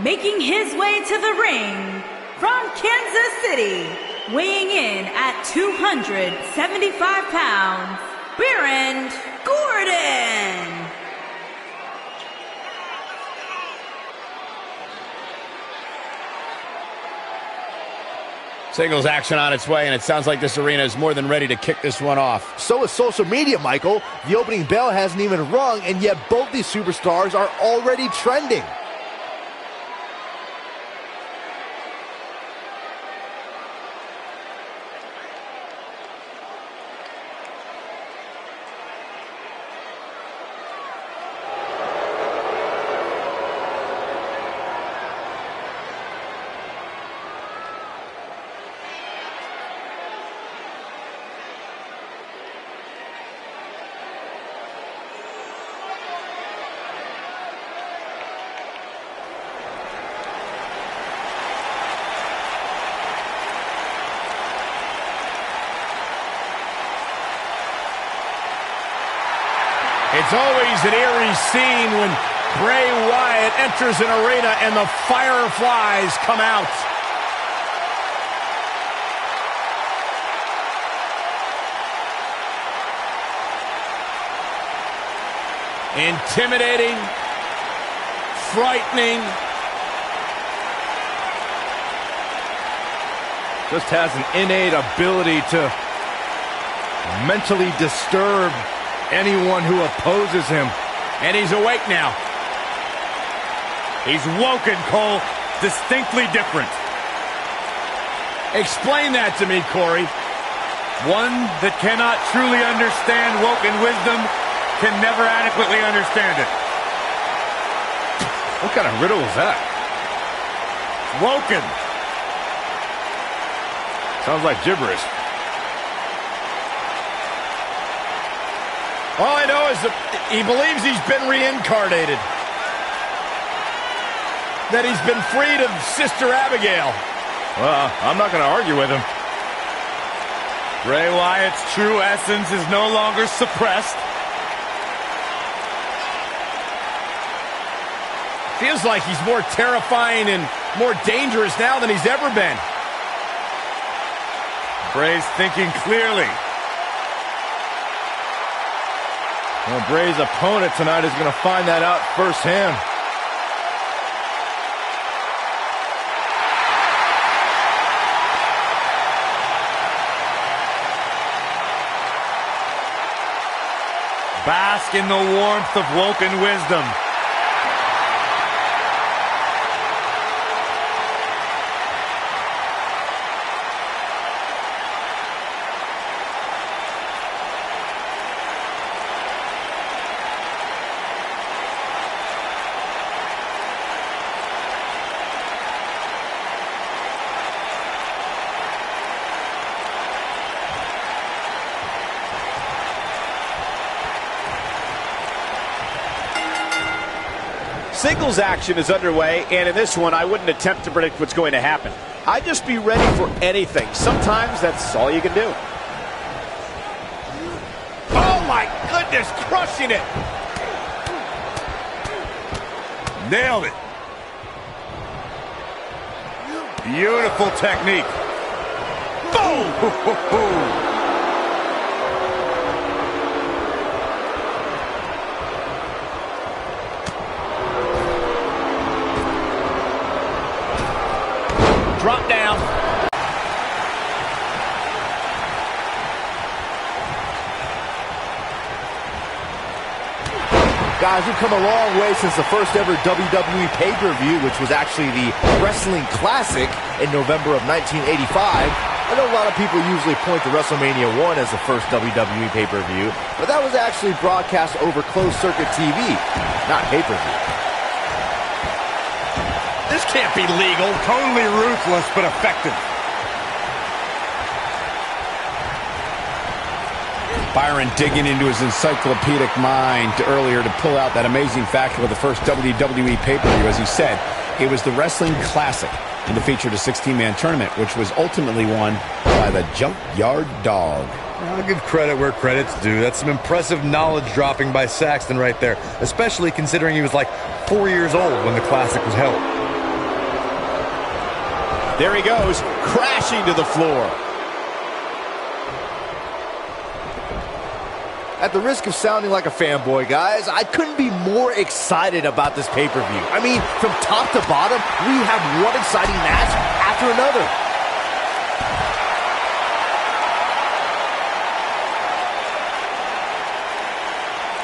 Making his way to the ring from Kansas City, weighing in at 275 pounds, Baron Corbin. Singles action on its way, and it sounds like this arena is more than ready to kick this one off. So is social media, Michael. The opening bell hasn't even rung, and yet both these superstars are already trending. It's always an eerie scene when Bray Wyatt enters an arena and the fireflies come out. Intimidating, frightening. Just has an innate ability to mentally disturb anyone who opposes him. And he's awake now. He's woken, Cole. Distinctly different. Explain that to me, Corey. One that cannot truly understand woken wisdom can never adequately understand it. What kind of riddle is that? Woken. Sounds like gibberish. All I know is that he believes he's been reincarnated. That he's been freed of Sister Abigail. I'm not going to argue with him. Bray Wyatt's true essence is no longer suppressed. Feels like he's more terrifying and more dangerous now than he's ever been. Bray's thinking clearly. Well, Bray's opponent tonight is going to find that out firsthand. Bask in the warmth of Woken wisdom. Singles action is underway, and in this one, I wouldn't attempt to predict what's going to happen. I'd just be ready for anything. Sometimes that's all you can do. Oh my goodness, crushing it. Nailed it. Beautiful technique. Boom! Drop down. Guys, we've come a long way since the first ever WWE pay-per-view, which was actually the Wrestling Classic in November of 1985. I know a lot of people usually point to WrestleMania 1 as the first WWE pay-per-view, but that was actually broadcast over closed-circuit TV, not pay-per-view. This can't be legal. Totally ruthless, but effective. Byron digging into his encyclopedic mind earlier to pull out that amazing fact of the first WWE pay-per-view. As he said, it was the Wrestling Classic, and it featured a 16-man tournament, which was ultimately won by the Junkyard Dog. I'll give credit where credit's due. That's some impressive knowledge dropping by Saxton right there, especially considering he was like 4 years old when the Classic was held. There he goes, crashing to the floor. At the risk of sounding like a fanboy, guys, I couldn't be more excited about this pay-per-view. I mean, from top to bottom, we have one exciting match after another.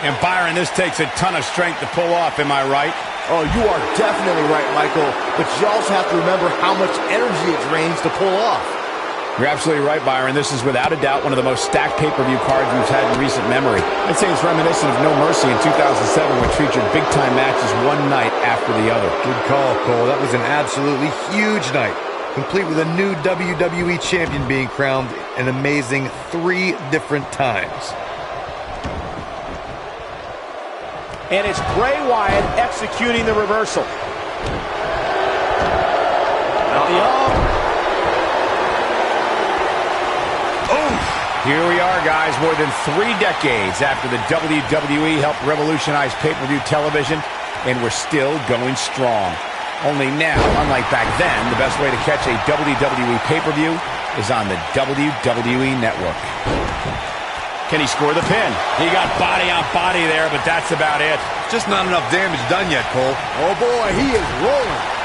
And Byron, this takes a ton of strength to pull off, am I right? Oh, you are definitely right, Michael, but you also have to remember how much energy it drains to pull off. You're absolutely right, Byron. This is without a doubt one of the most stacked pay-per-view cards we've had in recent memory. I'd say it's reminiscent of No Mercy in 2007, which featured big-time matches one night after the other. Good call, Cole. That was an absolutely huge night, complete with a new WWE champion being crowned an amazing 3 different times. And it's Bray Wyatt executing the reversal. At the arm. Here we are, guys, more than 3 decades after the WWE helped revolutionize pay-per-view television, and we're still going strong. Only now, unlike back then, the best way to catch a WWE pay-per-view is on the WWE Network. Can he score the pin? He got body on body there, but that's about it. Just not enough damage done yet, Cole. Oh boy, he is rolling.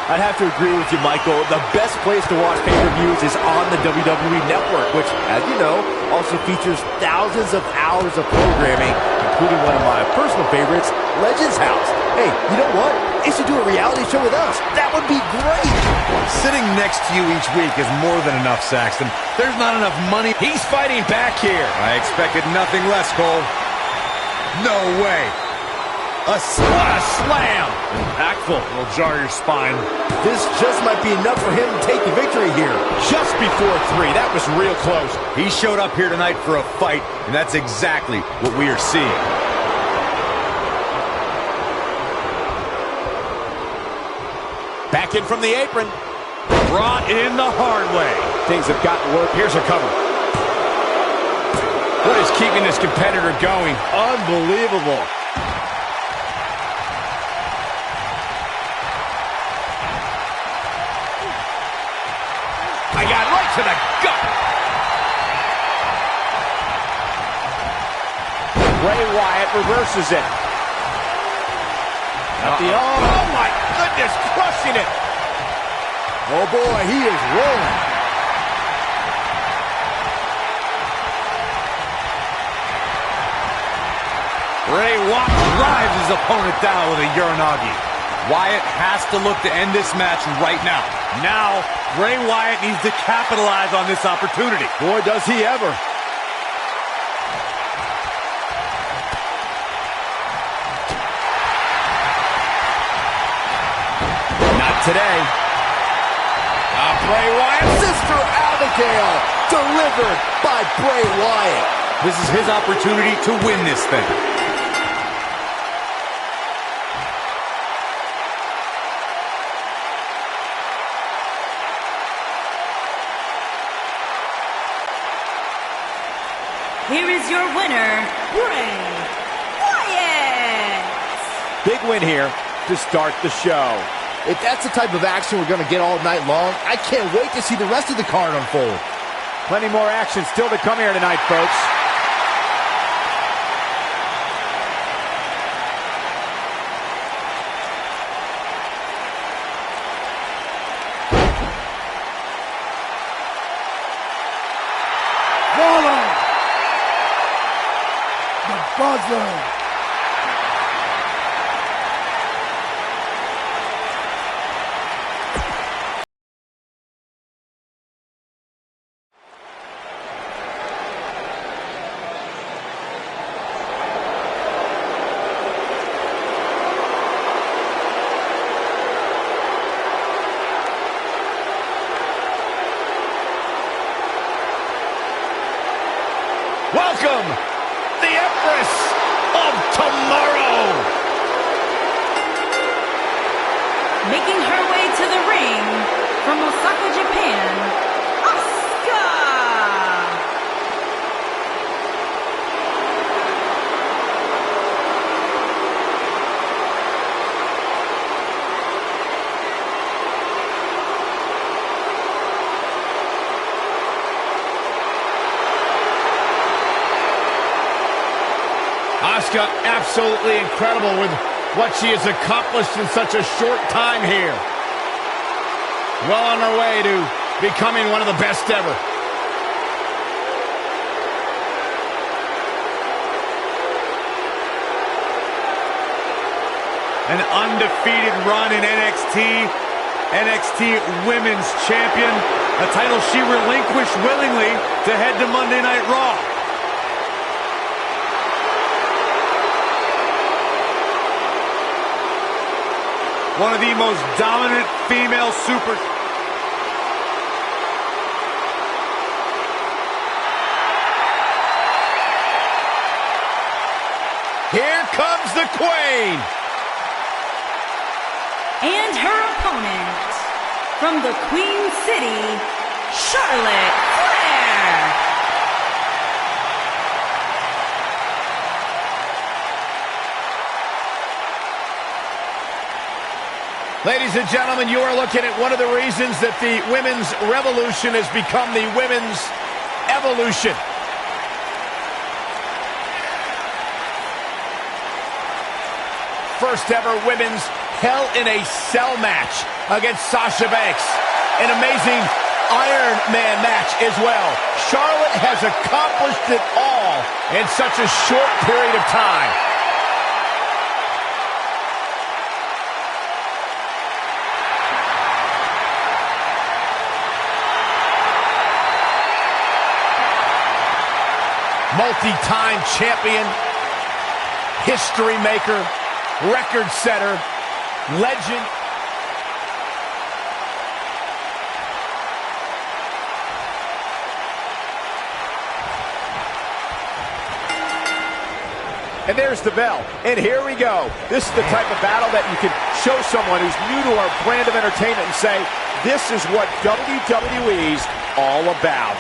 I'd have to agree with you, Michael. The best place to watch pay-per-views is on the WWE Network, which, as you know, also features thousands of hours of programming, including one of my personal favorites, Legends House. Hey, you know what? They should do a reality show with us. That would be great. Sitting next to you each week is more than enough, Saxton. There's not enough money. He's fighting back here. I expected nothing less, Cole. No way. A slam. Impactful. Will jar your spine. This just might be enough for him to take the victory here. Just before 3. That was real close. He showed up here tonight for a fight, and that's exactly what we are seeing. Back in from the apron. brought in the hard way. Things have gotten worse. Here's a cover. What is keeping this competitor going? Unbelievable. I got right to the gut. Bray Wyatt reverses it. Oh my goodness, crushing it. Oh boy, he is rolling. Bray Wyatt drives his opponent down with a Uranagi. Wyatt has to look to end this match right now. Now, Bray Wyatt needs to capitalize on this opportunity. Boy, does he ever. Not today. Bray Wyatt, Sister Abigail, delivered by Bray Wyatt. This is his opportunity to win this thing. Here is your winner, Bray Wyatt. Big win here to start the show. If that's the type of action we're going to get all night long, I can't wait to see the rest of the card unfold. Plenty more action still to come here tonight, folks. Follow the buzzer. Welcome, the Empress of Tomorrow. Making her way to the ring from Osaka, Japan, Asuka. Asuka absolutely incredible with what she has accomplished in such a short time here. Well on her way to becoming one of the best ever. An undefeated run in NXT. NXT Women's Champion. A title she relinquished willingly to head to Monday Night Raw. One of the most dominant female super... Here comes the Queen. And her opponent, from the Queen City, Charlotte Flair. Ladies and gentlemen, you are looking at one of the reasons that the women's revolution has become the women's evolution. First ever women's Hell in a Cell match against Sasha Banks. An amazing Iron Man match as well. Charlotte has accomplished it all in such a short period of time. Multi-time champion, history maker, record setter, legend. And there's the bell. And here we go. This is the type of battle that you can show someone who's new to our brand of entertainment and say, this is what WWE's all about.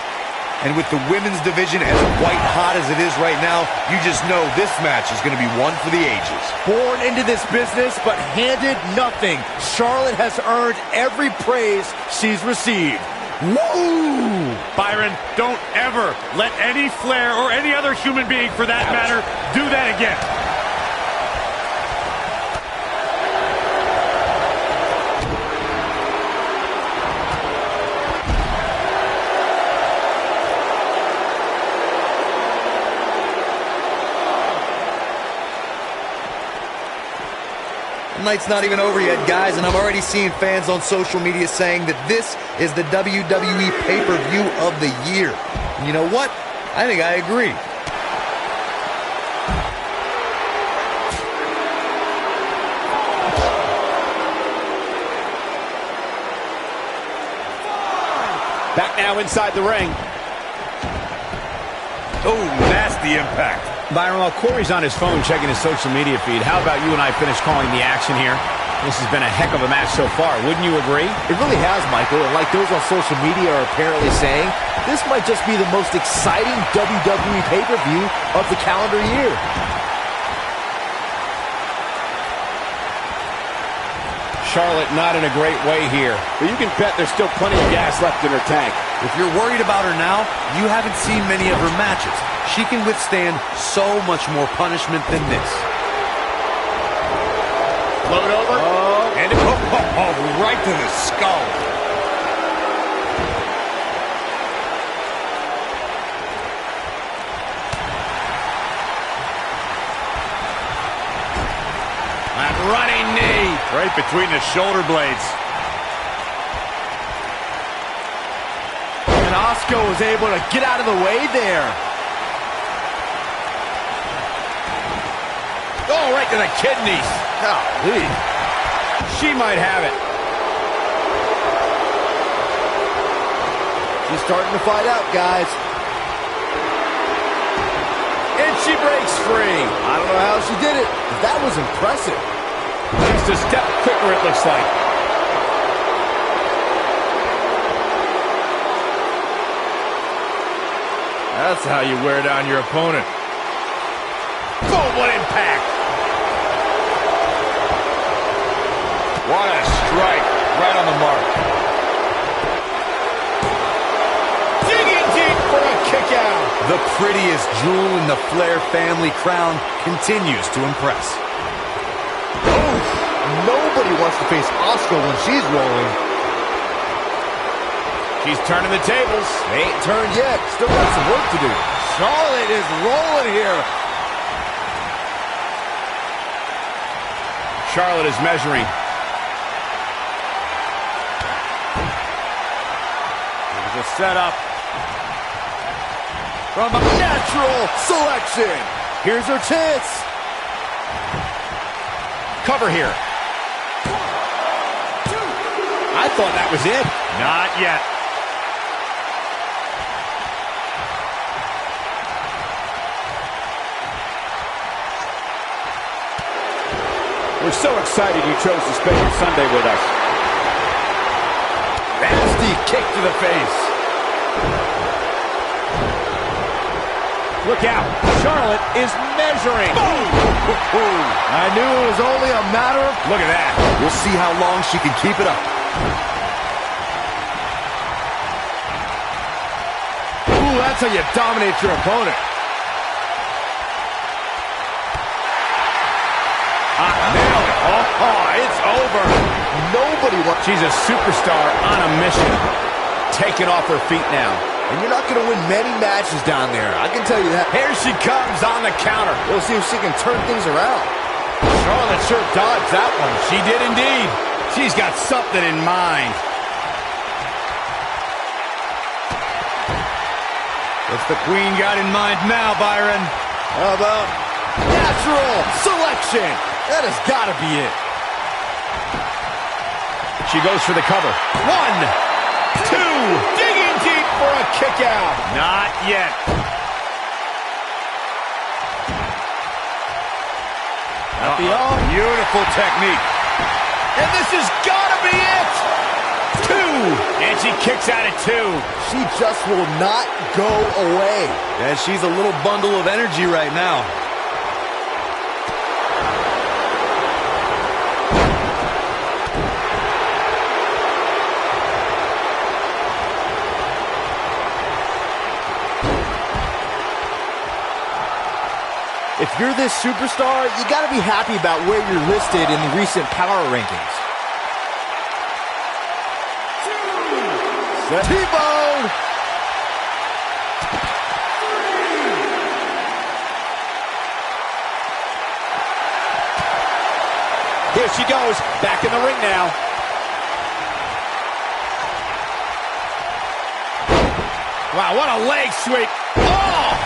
And with the women's division as white hot as it is right now, you just know this match is going to be one for the ages. Born into this business, but handed nothing. Charlotte has earned every praise she's received. Woo! Byron, don't ever let any Flair or any other human being, for that matter, do that again. The night's not even over yet, guys, and I'm already seeing fans on social media saying that this is the WWE pay-per-view of the year. And you know what? I think I agree. Back now inside the ring. Oh, nasty impact. Byron, while Corey's on his phone checking his social media feed, how about you and I finish calling the action here? This has been a heck of a match so far. Wouldn't you agree? It really has, Michael. And like those on social media are apparently saying, this might just be the most exciting WWE pay-per-view of the calendar year. Charlotte not in a great way here, but you can bet there's still plenty of gas left in her tank. If you're worried about her now, you haven't seen many of her matches. She can withstand so much more punishment than this. Float over. And right to the skull. That running knee. Right between the shoulder blades. And Asuka was able to get out of the way there. Oh, right to the kidneys. Golly. She might have it. She's starting to fight out, guys. And she breaks free. I don't know how she did it, but that was impressive. Just a step quicker, it looks like. That's how you wear down your opponent. Oh, what impact! What a strike. Right on the mark. Digging deep for a kick out. The prettiest jewel in the Flair family crown continues to impress. Oh, nobody wants to face Asuka when she's rolling. She's turning the tables. They ain't turned yet. Still got some work to do. Charlotte is rolling here. Charlotte is measuring. There's a setup. From a natural selection. Here's her chance. Cover here. I thought that was it. Not yet. We're so excited you chose to spend your Sunday with us. Nasty kick to the face. Look out. Charlotte is measuring. Boom! I knew it was only a matter of... Look at that. We'll see how long she can keep it up. Ooh, that's how you dominate your opponent. Nailed it. Oh, it's over. Nobody wants... She's a superstar on a mission. Taking off her feet now. And you're not going to win many matches down there. I can tell you that. Here she comes on the counter. We'll see if she can turn things around. Charlotte sure dodged that one. She did indeed. She's got something in mind. What's the Queen got in mind now, Byron? How about natural selection? That has got to be it. She goes for the cover. 1, 2, digging deep for a kick out. Not yet. Coffee off. Beautiful technique. And this has got to be it. 2. And she kicks out at 2. She just will not go away. Yeah, she's a little bundle of energy right now. If you're this superstar, you got to be happy about where you're listed in the recent power rankings. T-bone! Here she goes, back in the ring now. Wow, what a leg sweep. Oh,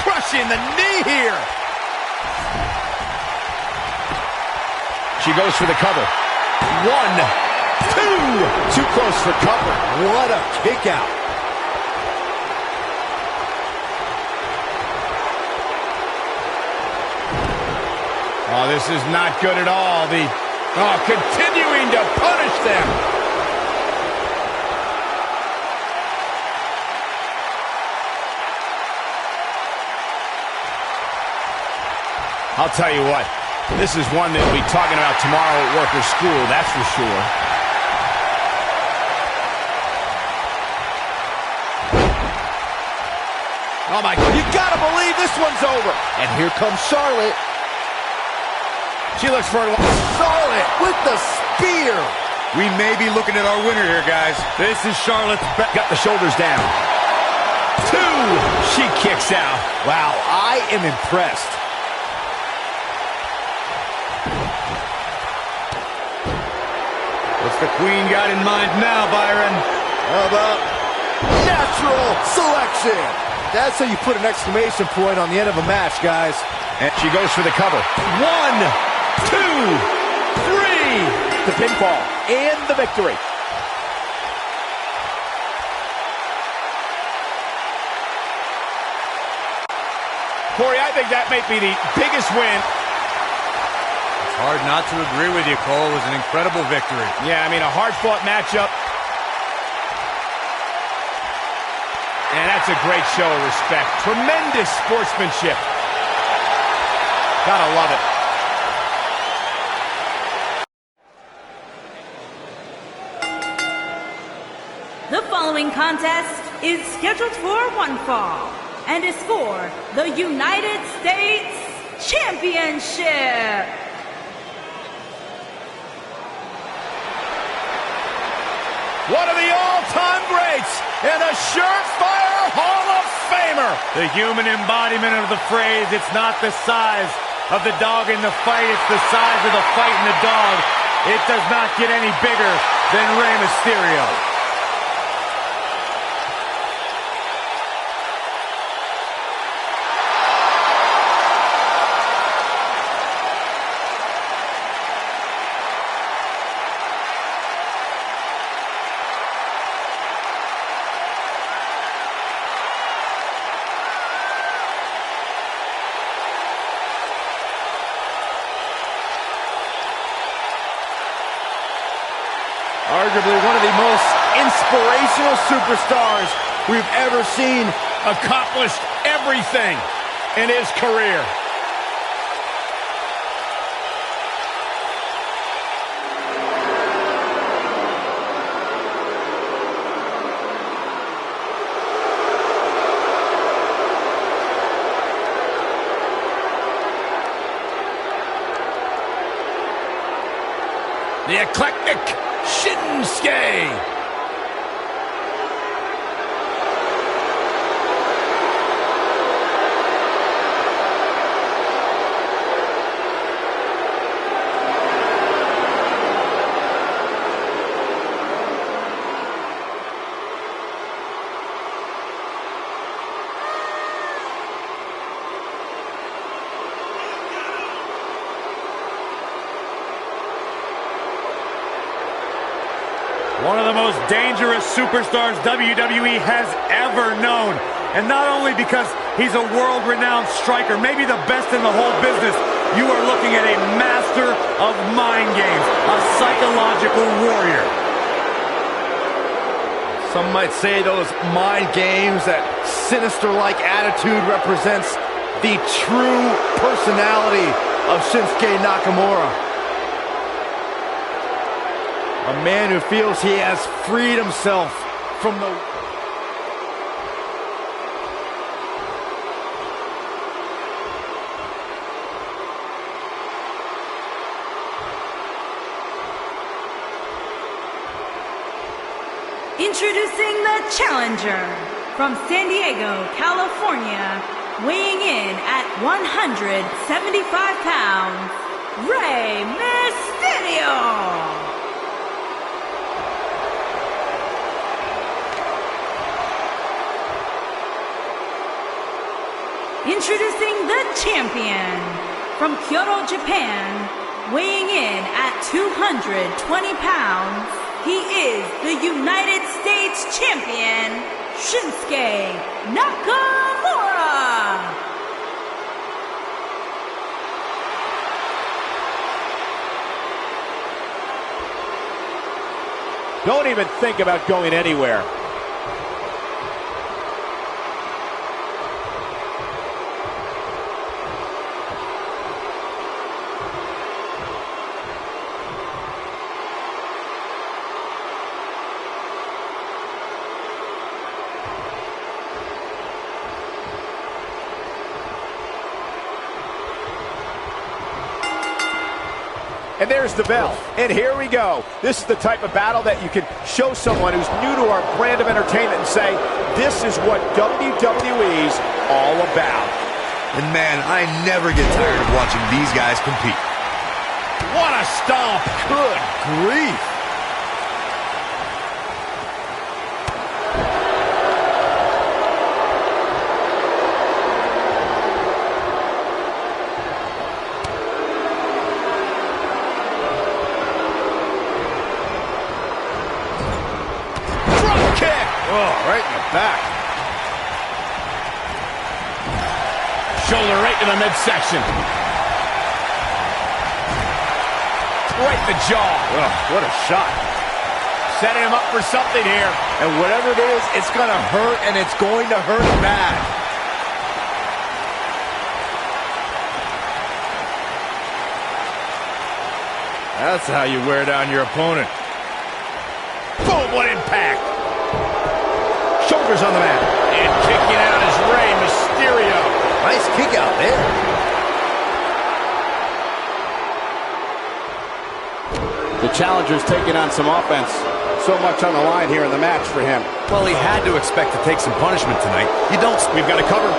crushing the knee here. She goes for the cover. 1, 2. Too close for cover. What a kick out. Oh, this is not good at all. Continuing to punish them. I'll tell you what, this is one that we'll be talking about tomorrow at work or school, that's for sure. Oh my God, you gotta believe this one's over. And here comes Charlotte. She looks for it. Charlotte with the spear. We may be looking at our winner here, guys. This is Charlotte's Got the shoulders down. 2. She kicks out. Wow, I am impressed. What's the Queen got in mind now, Byron? How about natural selection? That's how you put an exclamation point on the end of a match, guys. And she goes for the cover. 1, 2, 3. The pinfall and the victory. Corey, I think that may be the biggest win. It's hard not to agree with you, Cole. It was an incredible victory. Yeah, I mean, a hard-fought matchup. And that's a great show of respect. Tremendous sportsmanship. Gotta love it. The following contest is scheduled for one fall and is for the United States Championship. One of the all-time greats and a surefire Hall of Famer. The human embodiment of the phrase, it's not the size of the dog in the fight, it's the size of the fight in the dog. It does not get any bigger than Rey Mysterio. Arguably one of the most inspirational superstars we've ever seen. Accomplished everything in his career. The eclectic Shinsuke. One of the most dangerous superstars WWE has ever known. And not only because he's a world-renowned striker, maybe the best in the whole business, you are looking at a master of mind games, a psychological warrior. Some might say those mind games, that sinister-like attitude represents the true personality of Shinsuke Nakamura. A man who feels he has freed himself from the... Introducing the challenger from San Diego, California, weighing in at 175 pounds, Rey Mysterio. Introducing the champion from Kyoto, Japan, weighing in at 220 pounds, he is the United States Champion, Shinsuke Nakamura. Don't even think about going anywhere. And there's the bell. And here we go. This is the type of battle that you can show someone who's new to our brand of entertainment and say, this is what WWE's all about. And man, I never get tired of watching these guys compete. What a stomp. Good grief. Right in the back. Shoulder right to the midsection. Right in the jaw. Oh, what a shot. Setting him up for something here. And whatever it is, it's going to hurt, and it's going to hurt bad. That's how you wear down your opponent. Boom, what impact. Shoulders on the mat. And kicking out is Rey Mysterio. Nice kick out there. The challenger's taking on some offense. So much on the line here in the match for him. Well, he had to expect to take some punishment tonight. You don't... We've got to cover.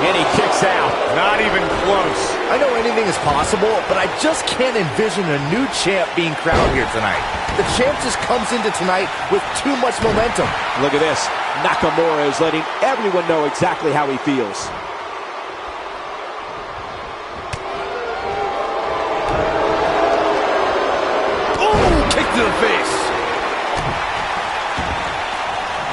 And he kicks out. Not even close. I know anything is possible, but I just can't envision a new champ being crowned here tonight. The champ just comes into tonight with too much momentum. Look at this. Nakamura is letting everyone know exactly how he feels. Ooh, kick to the face.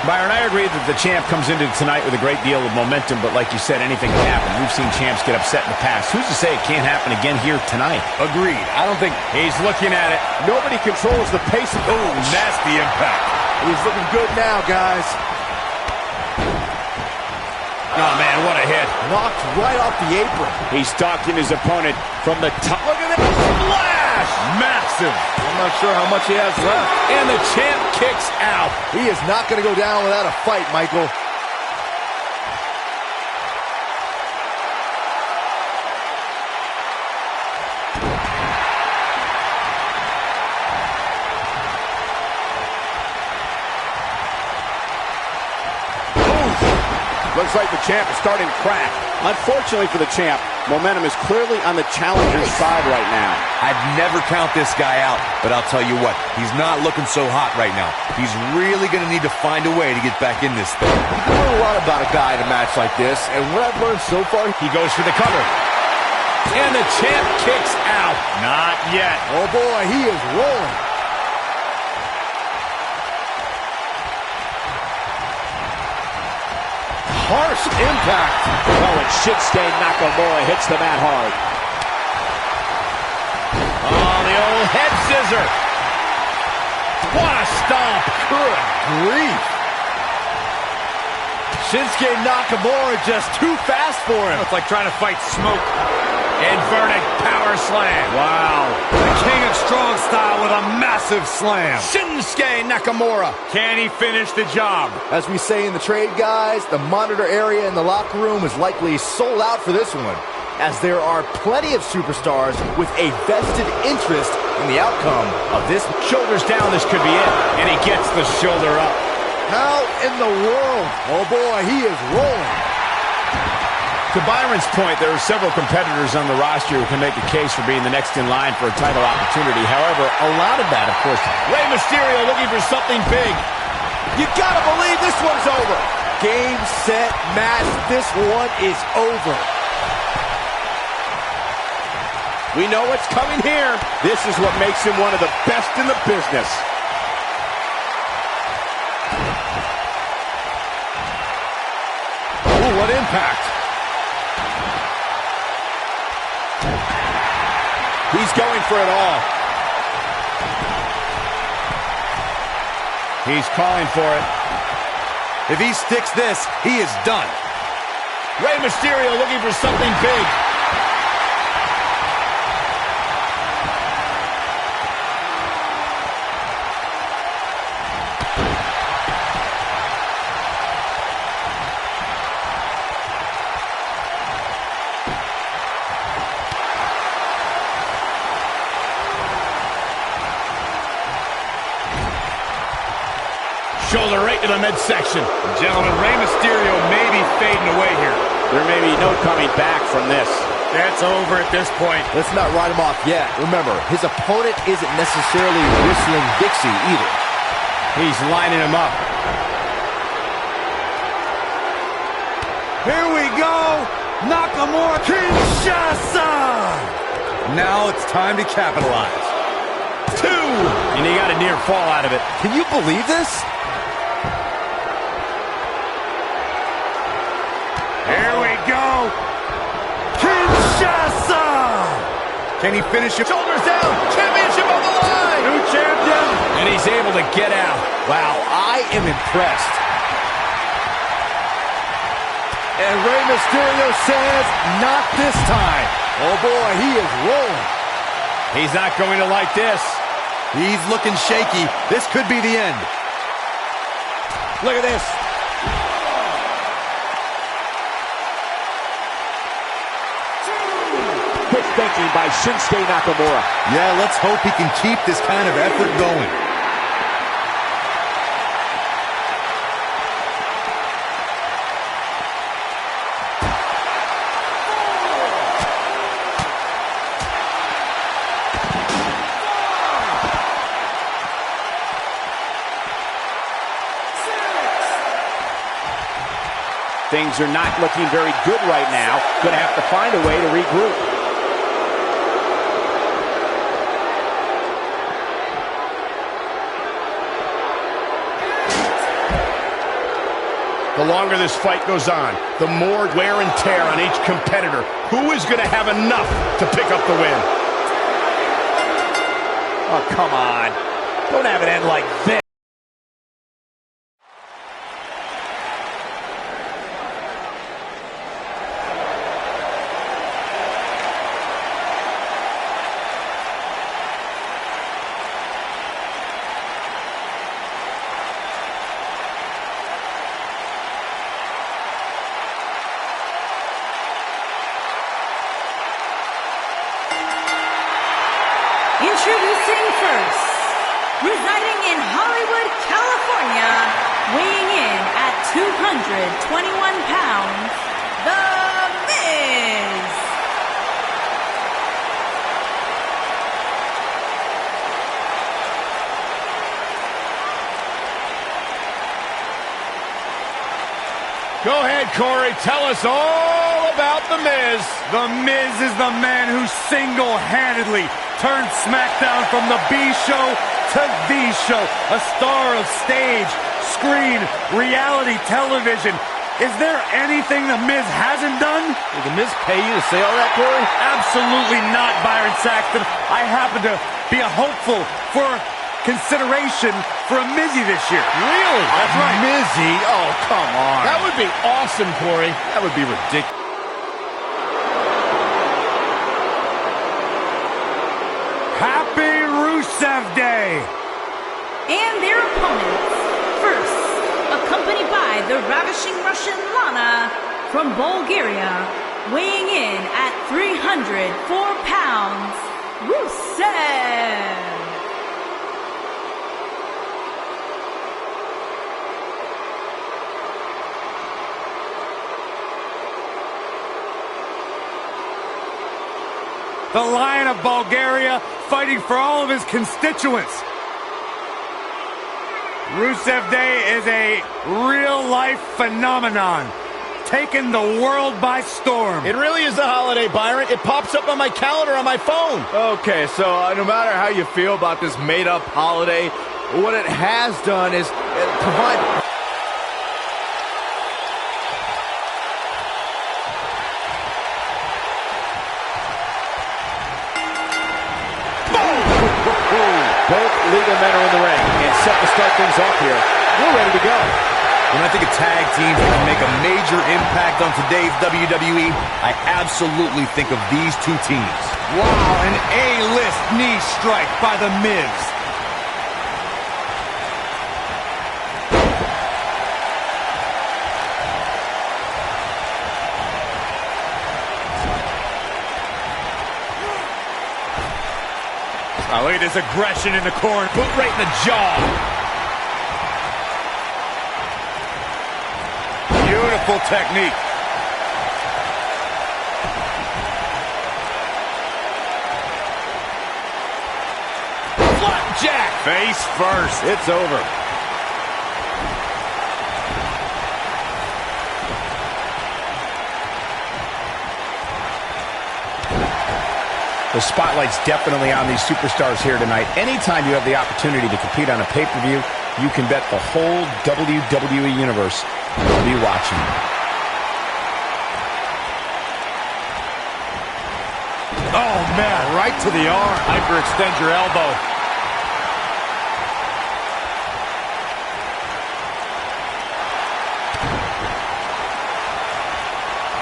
Byron, I agree that the champ comes into tonight with a great deal of momentum, but like you said, anything can happen. We've seen champs get upset in the past. Who's to say it can't happen again here tonight? Agreed. I don't think... He's looking at it. Nobody controls the pace of the... Oh, nasty impact. He's looking good now, guys. Oh, man, what a hit. Knocked right off the apron. He's stalking his opponent from the top. Look at that splash. Massive. I'm not sure how much he has left. And the champ kicks out. He is not going to go down without a fight, Michael. Looks like the champ is starting to crack. Unfortunately for the champ, momentum is clearly on the challenger's side right now. I'd never count this guy out, but I'll tell you what, he's not looking so hot right now. He's really going to need to find a way to get back in this thing. You can learn a lot about a guy in a match like this, and what I've learned so far, He goes for the cover. And the champ kicks out. Not yet. oh boy, he is rolling. Harsh impact. Oh, and Shinsuke Nakamura hits the mat hard. Oh, the old head scissor. What a stomp. Good grief. Shinsuke Nakamura just too fast for him. It's like trying to fight smoke. Inverted power slam. Wow. The King of Strong Style with a massive slam. Shinsuke Nakamura. Can he finish the job? As we say in the trade, guys, the monitor area in the locker room is likely sold out for this one, as there are plenty of superstars with a vested interest in the outcome of this. Shoulders down, this could be it. And he gets the shoulder up. How in the world? Oh boy, he is rolling. To Byron's point, there are several competitors on the roster who can make a case for being the next in line for a title opportunity. However, a lot of that, of course, Rey Mysterio looking for something big. You gotta believe this one's over. Game, set, match. This one is over. We know what's coming here. This is what makes him one of the best in the business. Ooh, what impact. He's going for it all. He's calling for it. If he sticks this, he is done. Rey Mysterio looking for something big. Shoulder right to the midsection. Gentlemen, Rey Mysterio may be fading away here. There may be no coming back from this. That's over at this point. Let's not write him off yet. Remember, his opponent isn't necessarily whistling Dixie either. He's lining him up. Here we go. Nakamura Kinshasa. Now it's time to capitalize. 2. And he got a near fall out of it. Can you believe this? Here we go. Kinshasa. Can he finish it? Shoulders down. Championship on the line. New champion. And he's able to get out. Wow, I am impressed. And Rey Mysterio says, not this time. Oh boy, he is rolling. He's not going to like this. He's looking shaky. This could be the end. Look at this. Quick thinking by Shinsuke Nakamura. Yeah, let's hope he can keep this kind of effort going. Things are not looking very good right now. Gonna have to find a way to regroup. The longer this fight goes on, the more wear and tear on each competitor. Who is going to have enough to pick up the win? Oh, come on. Don't have it end like this. Introducing first, residing in Hollywood, California, weighing in at 221 pounds, The Miz. Go ahead, Corey. Tell us all about The Miz. The Miz is the man who single-handedly turned SmackDown from the B show to the show. A star of stage, screen, reality television. Is there anything The Miz hasn't done? Did The Miz pay you to say all that, Corey? Absolutely not, Byron Saxton. I happen to be a hopeful for consideration for a Mizzy this year. Really? That's right. Mizzy? Oh, come on. That would be awesome, Corey. That would be ridiculous. Happy Rusev Day! And their opponents. First, accompanied by the ravishing Russian Lana from Bulgaria, weighing in at 304 pounds, Rusev. The Lion of Bulgaria fighting for all of his constituents. Rusev Day is a real-life phenomenon, taking the world by storm. It really is a holiday, Byron. It pops up on my calendar on my phone. Okay, so no matter how you feel about this made-up holiday, what it has done is provide... Both legal men are in the ring, and set to start things off here. We're ready to go. When I think of tag teams that can make a major impact on today's WWE, I absolutely think of these two teams. Wow, an A-list knee strike by The Miz. Oh, look at this aggression in the corner. Boot right in the jaw. Beautiful technique. Flapjack. Face first. It's over. The spotlight's definitely on these superstars here tonight. Anytime you have the opportunity to compete on a pay-per-view, you can bet the whole WWE Universe will be watching. Oh, man, right to the arm. Hyperextend your elbow.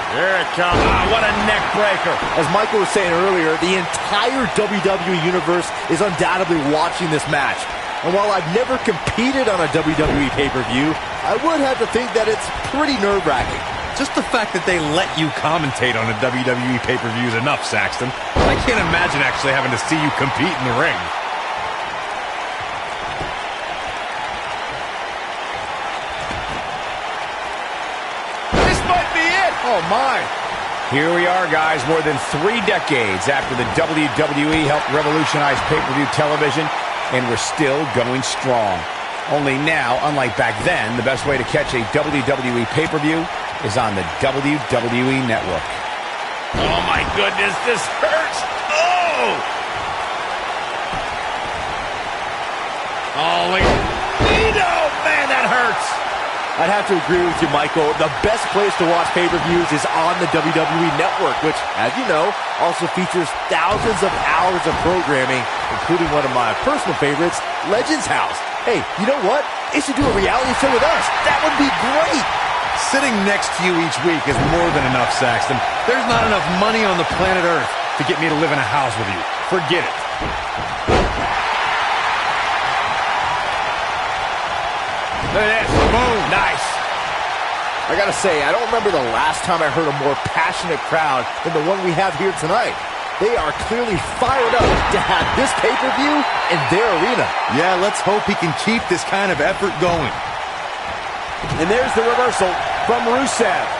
Here it comes. Ah, what a neck breaker. As Michael was saying earlier, the entire WWE Universe is undoubtedly watching this match. And while I've never competed on a WWE pay-per-view, I would have to think that it's pretty nerve-wracking. Just the fact that they let you commentate on a WWE pay-per-view is enough, Saxton. I can't imagine actually having to see you compete in the ring. Oh, my. Here we are, guys, more than 3 decades after the WWE helped revolutionize pay-per-view television, and we're still going strong. Only now, unlike back then, the best way to catch a WWE pay-per-view is on the WWE Network. Oh, my goodness, this hurts. Oh! Oh, look. Man, that hurts. I'd have to agree with you, Michael. The best place to watch pay-per-views is on the WWE Network, which, as you know, also features thousands of hours of programming, including one of my personal favorites, Legends House. Hey, you know what? They should do a reality show with us. That would be great. Sitting next to you each week is more than enough, Saxton. There's not enough money on the planet Earth to get me to live in a house with you. Forget it. Look at this. Boom. Nice. I gotta say, I don't remember the last time I heard a more passionate crowd than the one we have here tonight. They are clearly fired up to have this pay-per-view in their arena. Yeah, let's hope he can keep this kind of effort going. And there's the reversal from Rusev.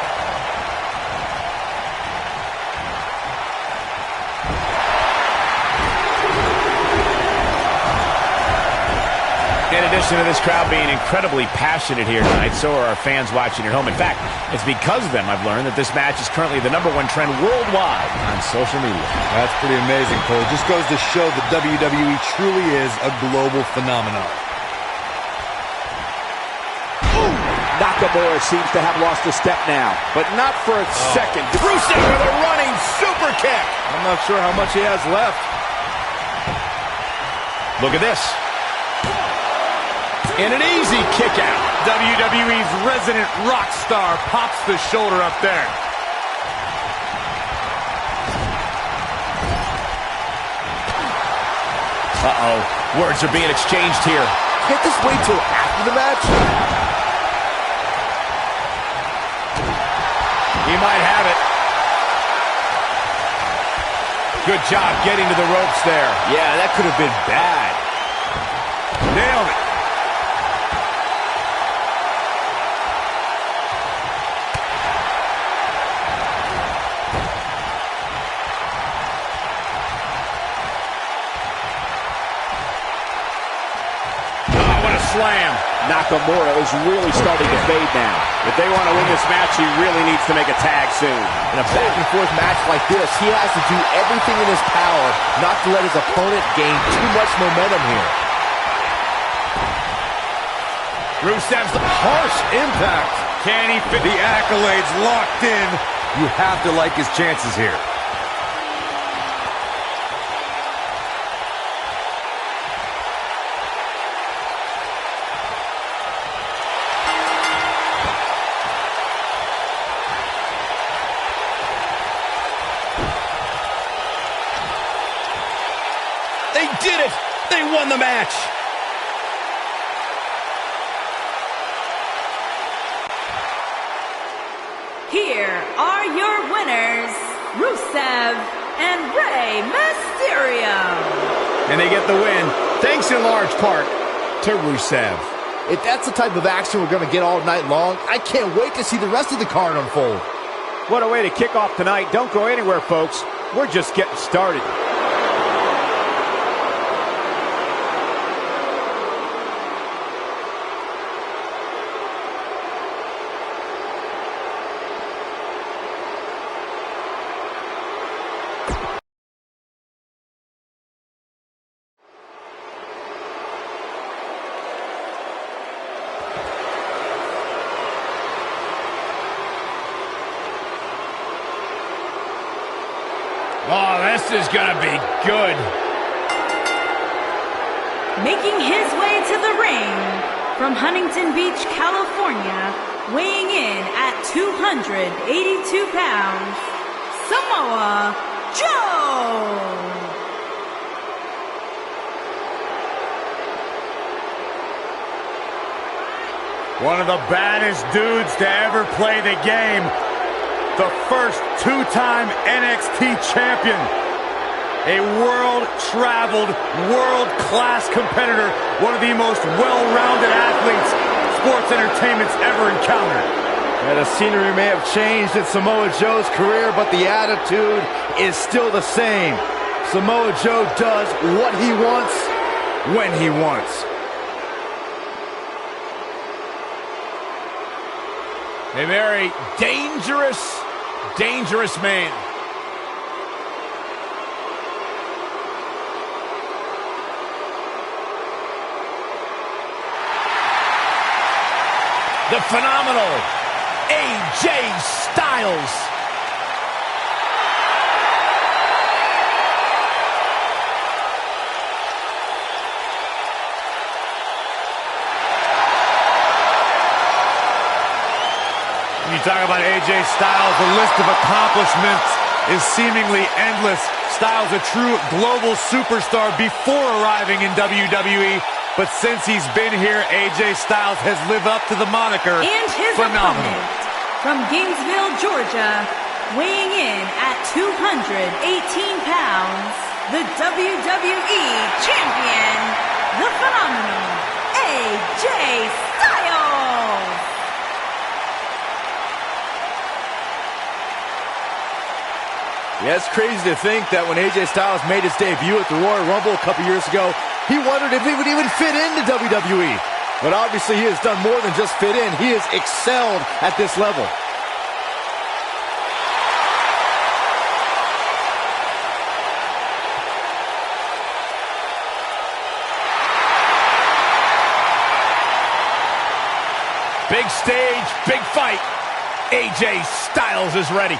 In addition to this crowd being incredibly passionate here tonight, so are our fans watching at home. In fact, it's because of them I've learned that this match is currently the #1 trend worldwide on social media. That's pretty amazing, Cole. Just goes to show that WWE truly is a global phenomenon. Nakamura seems to have lost a step now, but not for a second. Rusev with a running super kick. I'm not sure how much he has left. Look at this. And an easy kick out. WWE's resident rock star pops the shoulder up there. Uh-oh. Words are being exchanged here. Can't this wait till after the match? He might have it. Good job getting to the ropes there. Yeah, that could have been bad. Nailed it. Slam. Nakamura is really starting to fade now. If they want to win this match, he really needs to make a tag soon. In a back-and-forth match like this, he has to do everything in his power not to let his opponent gain too much momentum here. Rusev's harsh impact. Can he fit the accolades locked in? You have to like his chances here. They did it! They won the match! Here are your winners, Rusev and Rey Mysterio. And they get the win, thanks in large part to Rusev. If that's the type of action we're going to get all night long, I can't wait to see the rest of the card unfold. What a way to kick off tonight. Don't go anywhere, folks. We're just getting started. Oh, this is gonna be good. Making his way to the ring from Huntington Beach, California, weighing in at 282 pounds, Samoa Joe. One of the baddest dudes to ever play the game. The first two-time NXT champion. A world-traveled, world-class competitor. One of the most well-rounded athletes sports entertainment's ever encountered. Yeah, the scenery may have changed in Samoa Joe's career, but the attitude is still the same. Samoa Joe does what he wants, when he wants. A very dangerous man. The phenomenal AJ Styles. When you talk about AJ Styles, the list of accomplishments is seemingly endless. Styles a true global superstar before arriving in WWE, but since he's been here, AJ Styles has lived up to the moniker. And his phenomenal. opponent from Gainesville, Georgia, weighing in at 218 pounds, the WWE Champion, the phenomenal AJ Styles. Yeah, it's crazy to think that when AJ Styles made his debut at the Royal Rumble a couple years ago, he wondered if he would even fit into WWE. But obviously he has done more than just fit in. He has excelled at this level. Big stage, big fight. AJ Styles is ready.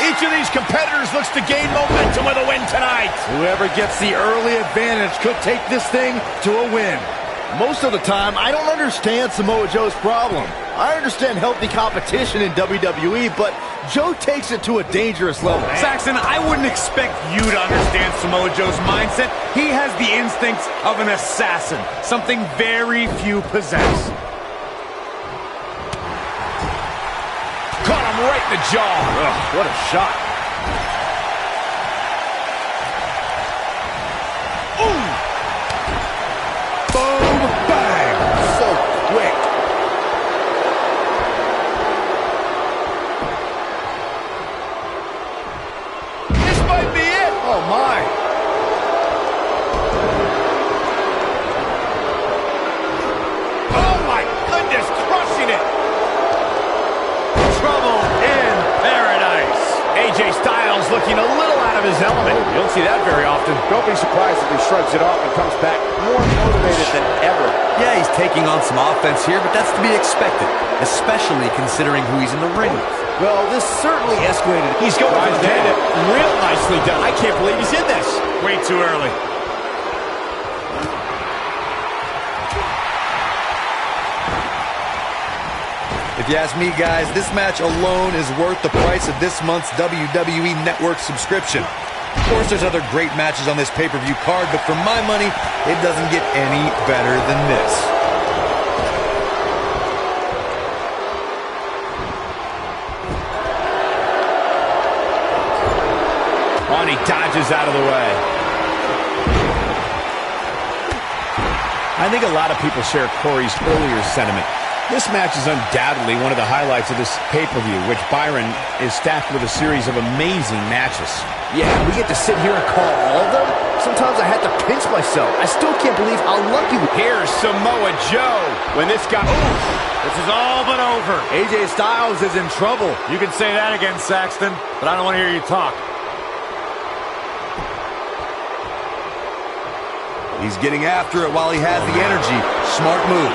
Each of these competitors looks to gain momentum with a win tonight. Whoever gets the early advantage could take this thing to a win. Most of the time, I don't understand Samoa Joe's problem. I understand healthy competition in WWE, but Joe takes it to a dangerous level. Saxton, I wouldn't expect you to understand Samoa Joe's mindset. He has the instincts of an assassin, something very few possess. Caught him right in the jaw. Ugh, what a shot. Ooh. Boom, bang. So quick. This might be it. Oh, my. Oh, my goodness, crushing it. Trouble in paradise. AJ Styles looking a little out of his element. You don't see that very often. Don't be surprised if he shrugs it off and comes back more motivated than ever. Yeah, he's taking on some offense here, but that's to be expected, especially considering who he's in the ring with. Well, this certainly escalated. He's going for the pin. Real nicely done. I can't believe he's in this. Way too early. If you ask me, guys, this match alone is worth the price of this month's WWE Network subscription. Of course, there's other great matches on this pay-per-view card, but for my money, it doesn't get any better than this. On, he dodges out of the way. I think a lot of people share Corey's earlier sentiment. This match is undoubtedly one of the highlights of this pay-per-view, which Byron is stacked with a series of amazing matches. Yeah, we get to sit here and call all of them? Sometimes I had to pinch myself. I still can't believe how lucky we... Here's Samoa Joe. When this guy... Ooh, This is all but over. AJ Styles is in trouble. You can say that again, Saxton, but I don't want to hear you talk. He's getting after it while he has the energy. Smart move.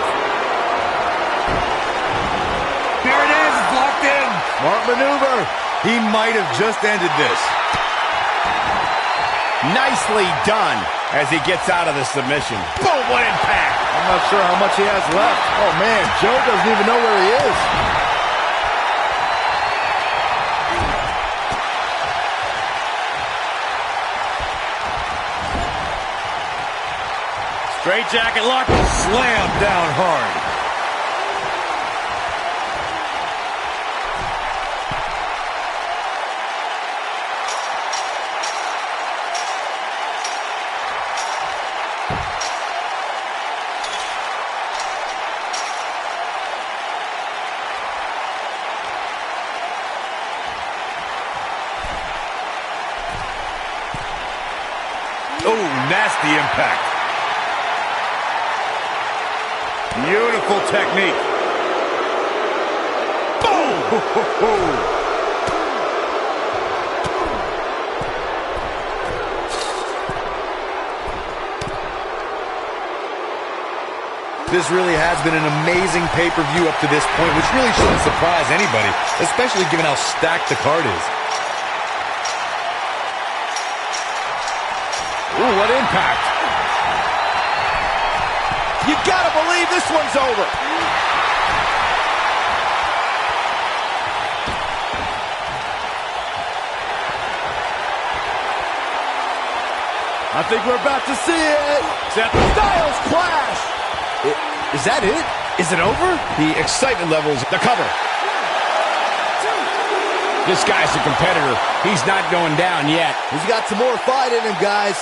Here it is, it's locked in. Smart maneuver. He might have just ended this. nicely done as he gets out of the submission. Boom, what impact. I'm not sure how much he has left. Oh, man, Joe doesn't even know where he is. Straight jacket lock, slam down hard. Oh, nasty impact. Beautiful technique. Boom! This really has been an amazing pay-per-view up to this point, which really shouldn't surprise anybody, especially given how stacked the card is. Ooh, what impact. You gotta believe this one's over. I think we're about to see it. Seth Styles clash. Is that it? Is it over? The excitement levels, the cover. This guy's a competitor. He's not going down yet. He's got some more fight in him, guys.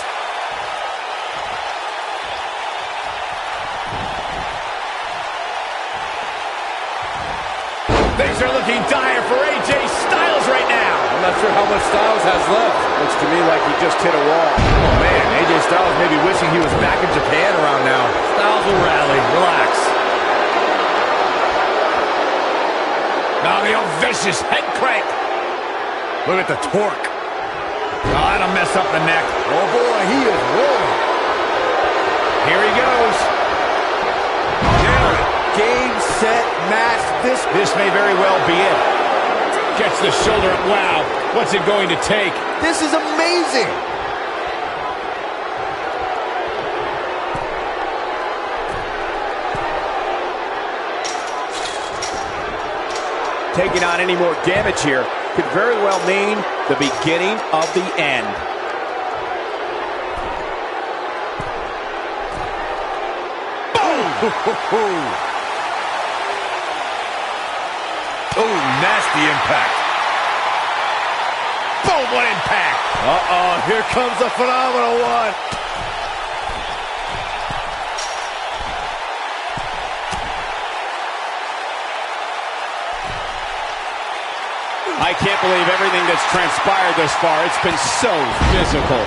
Things are looking dire for AJ Styles right now. I'm not sure how much Styles has left. Looks to me like he just hit a wall. Oh, man, AJ Styles may be wishing he was back in Japan around now. Styles will rally. Relax. Now the old vicious head crank. Look at the torque. Oh, that'll mess up the neck. Oh, boy, he is rolling. Here he goes. Game, set, match. This may very well be it. Gets the shoulder up. Wow, what's it going to take? This is amazing. Taking on any more damage here could very well mean the beginning of the end. Boom! Oh, nasty impact. Boom, what impact. Uh-oh, here comes the phenomenal one. I can't believe everything that's transpired thus far. It's been so physical.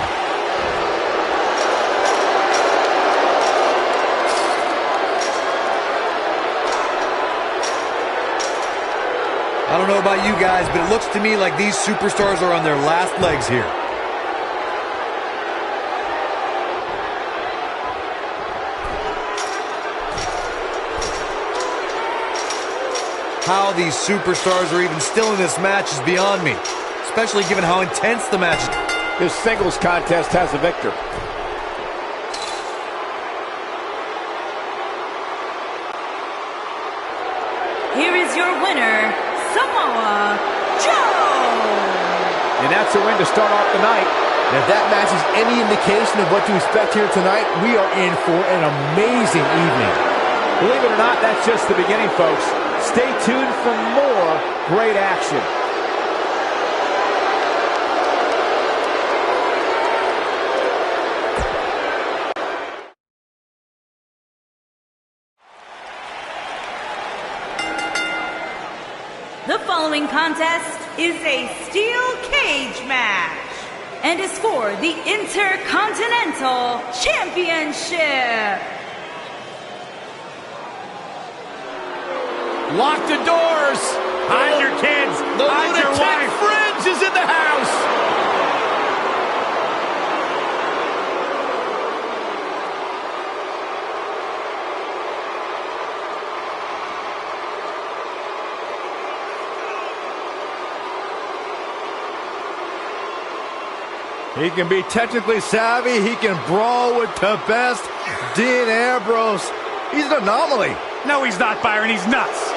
I don't know about you guys, but it looks to me like these superstars are on their last legs here. How these superstars are even still in this match is beyond me, especially given how intense the match is. This singles contest has a victor. Here is your winner, Samoa Joe! And that's a win to start off the night. And if that match is any indication of what to expect here tonight, we are in for an amazing evening. Believe it or not, that's just the beginning, folks. Stay tuned for more great action. The following contest is a steel cage match and is for the Intercontinental Championship. Lock the doors. Hide your kids. The Hide your lunatic wife. fringe is in the house. He can be technically savvy. He can brawl with the best. Dean Ambrose. He's an anomaly. No, he's not, Byron. He's nuts.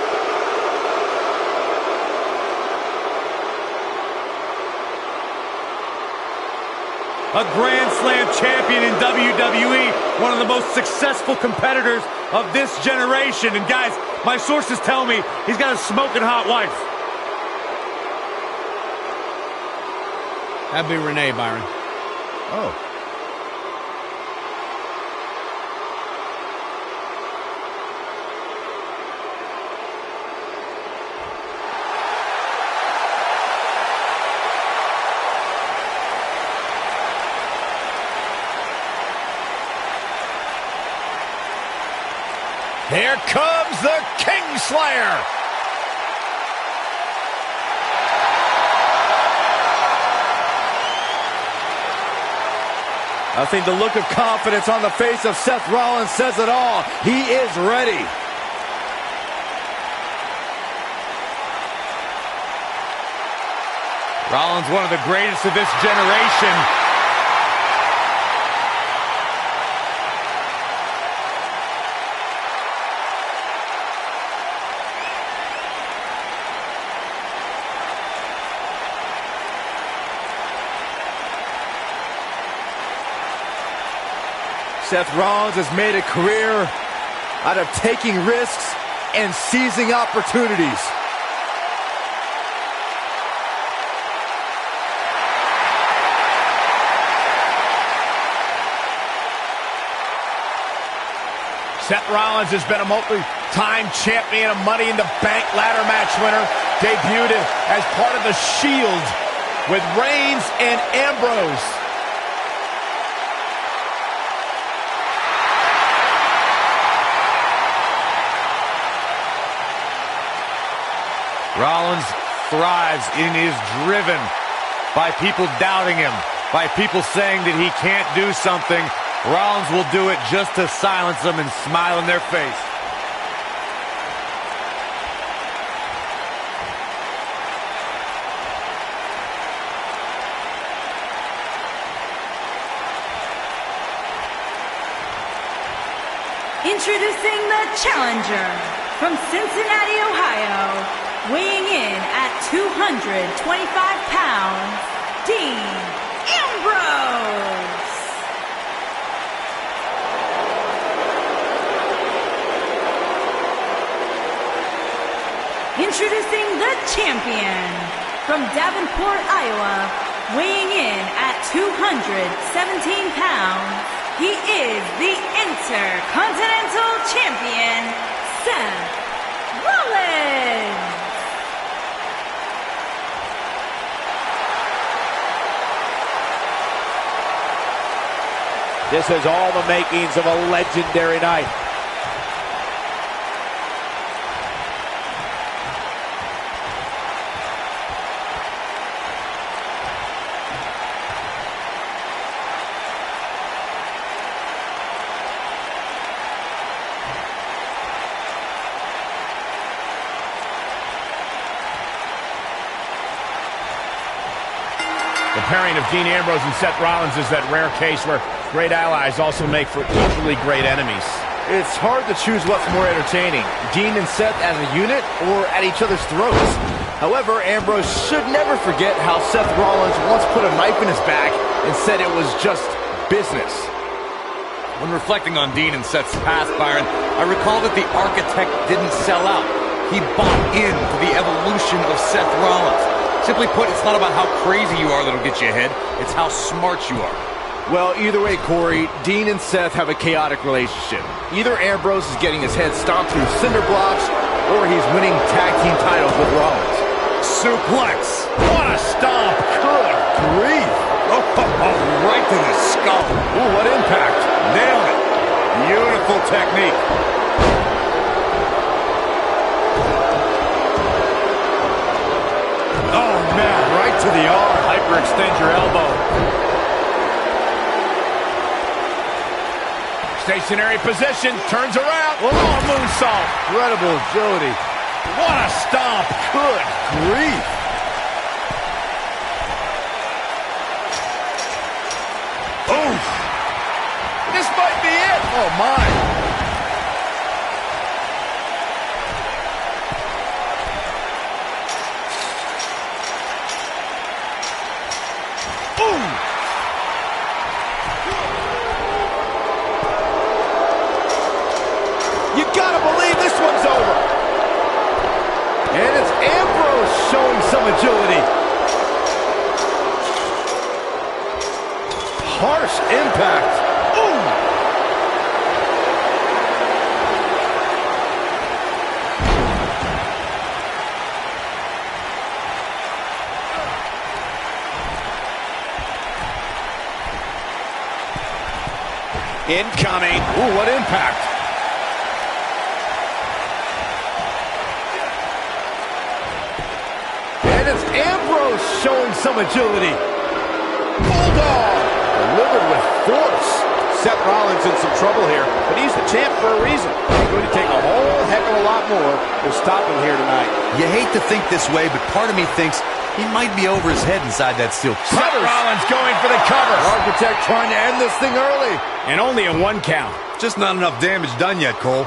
A Grand Slam champion in WWE, one of the most successful competitors of this generation. And guys, my sources tell me he's got a smoking hot wife. That'd be Renee, Byron. Oh. Here comes the Kingslayer. I think the look of confidence on the face of Seth Rollins says it all. He is ready. Rollins, one of the greatest of this generation. Seth Rollins has made a career out of taking risks and seizing opportunities. Seth Rollins has been a multi-time champion, a Money in the Bank ladder match winner, debuted as part of the Shield with Reigns and Ambrose. Rollins thrives and is driven By people doubting him, by people saying that he can't do something, Rollins will do it just to silence them and smile in their face. Introducing the challenger from Cincinnati, Ohio, weighing in at 225 pounds, Dean Ambrose. Introducing the champion from Davenport, Iowa, weighing in at 217 pounds, he is the Intercontinental Champion, Seth Rollins. This has all the makings of a legendary night. The pairing of Dean Ambrose and Seth Rollins is that rare case where great allies also make for equally great enemies. It's hard to choose what's more entertaining, Dean and Seth as a unit or at each other's throats. However, Ambrose should never forget how Seth Rollins once put a knife in his back and said it was just business. When reflecting on Dean and Seth's past, Byron, I recall that the Architect didn't sell out. He bought into the evolution of Seth Rollins. Simply put, it's not about how crazy you are that'll get you ahead. It's how smart you are. Well, either way, Corey, Dean and Seth have a chaotic relationship. Either Ambrose is getting his head stomped through cinder blocks, or he's winning tag team titles with Rollins. Suplex. What a stomp. Good grief. Oh, right to the skull. Ooh, what impact. Nailed it. Beautiful technique. Oh, man, right to the arm. Hyperextend your elbow. Stationary position, turns around. Oh, moonsault. Incredible agility. What a stomp. Good grief. Oof. This might be it. Oh, my. You gotta believe this one's over. And it's Ambrose showing some agility. Harsh impact. Ooh. Incoming. Ooh, what impact. And it's Ambrose showing some agility. Bulldog delivered with force. Seth Rollins in some trouble here, but he's the champ for a reason. It's going to take a whole heck of a lot more to stop him here tonight. You hate to think this way, but part of me thinks he might be over his head inside that steel. Seth Rollins going for the cover. Architect trying to end this thing early. And only a 1 count. Just not enough damage done yet, Cole.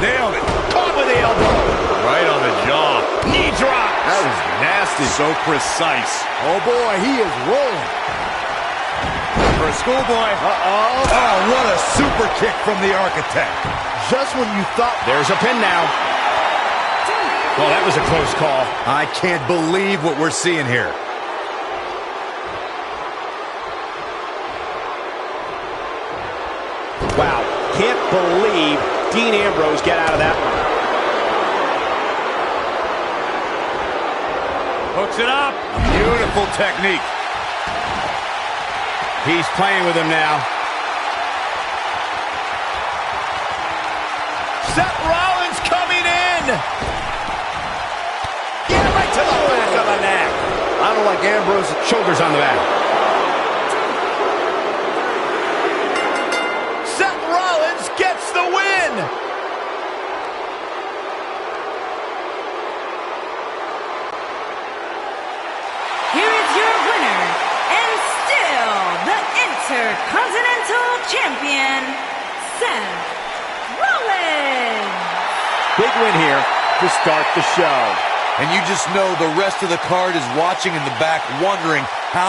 Nailed it. Caught with the elbow. Right on the jaw. Knee drop. That was nasty. So precise. Oh boy, he is rolling. For a schoolboy. Uh-oh. Oh, what a super kick from the Architect. Just when you thought... There's a pin now. Well, that was a close call. I can't believe what we're seeing here. Wow, can't believe Dean Ambrose get out of that one. Hooks it up. Beautiful technique. He's playing with him now. Seth Rollins coming in. Yeah, right to the back of the neck. I sounded like Ambrose. Shoulders on the mat. Seth Rollins gets the win. Here is your winner, and still the Intercontinental Champion, Seth Rollins. Big win here to start the show. And you just know the rest of the card is watching in the back, wondering how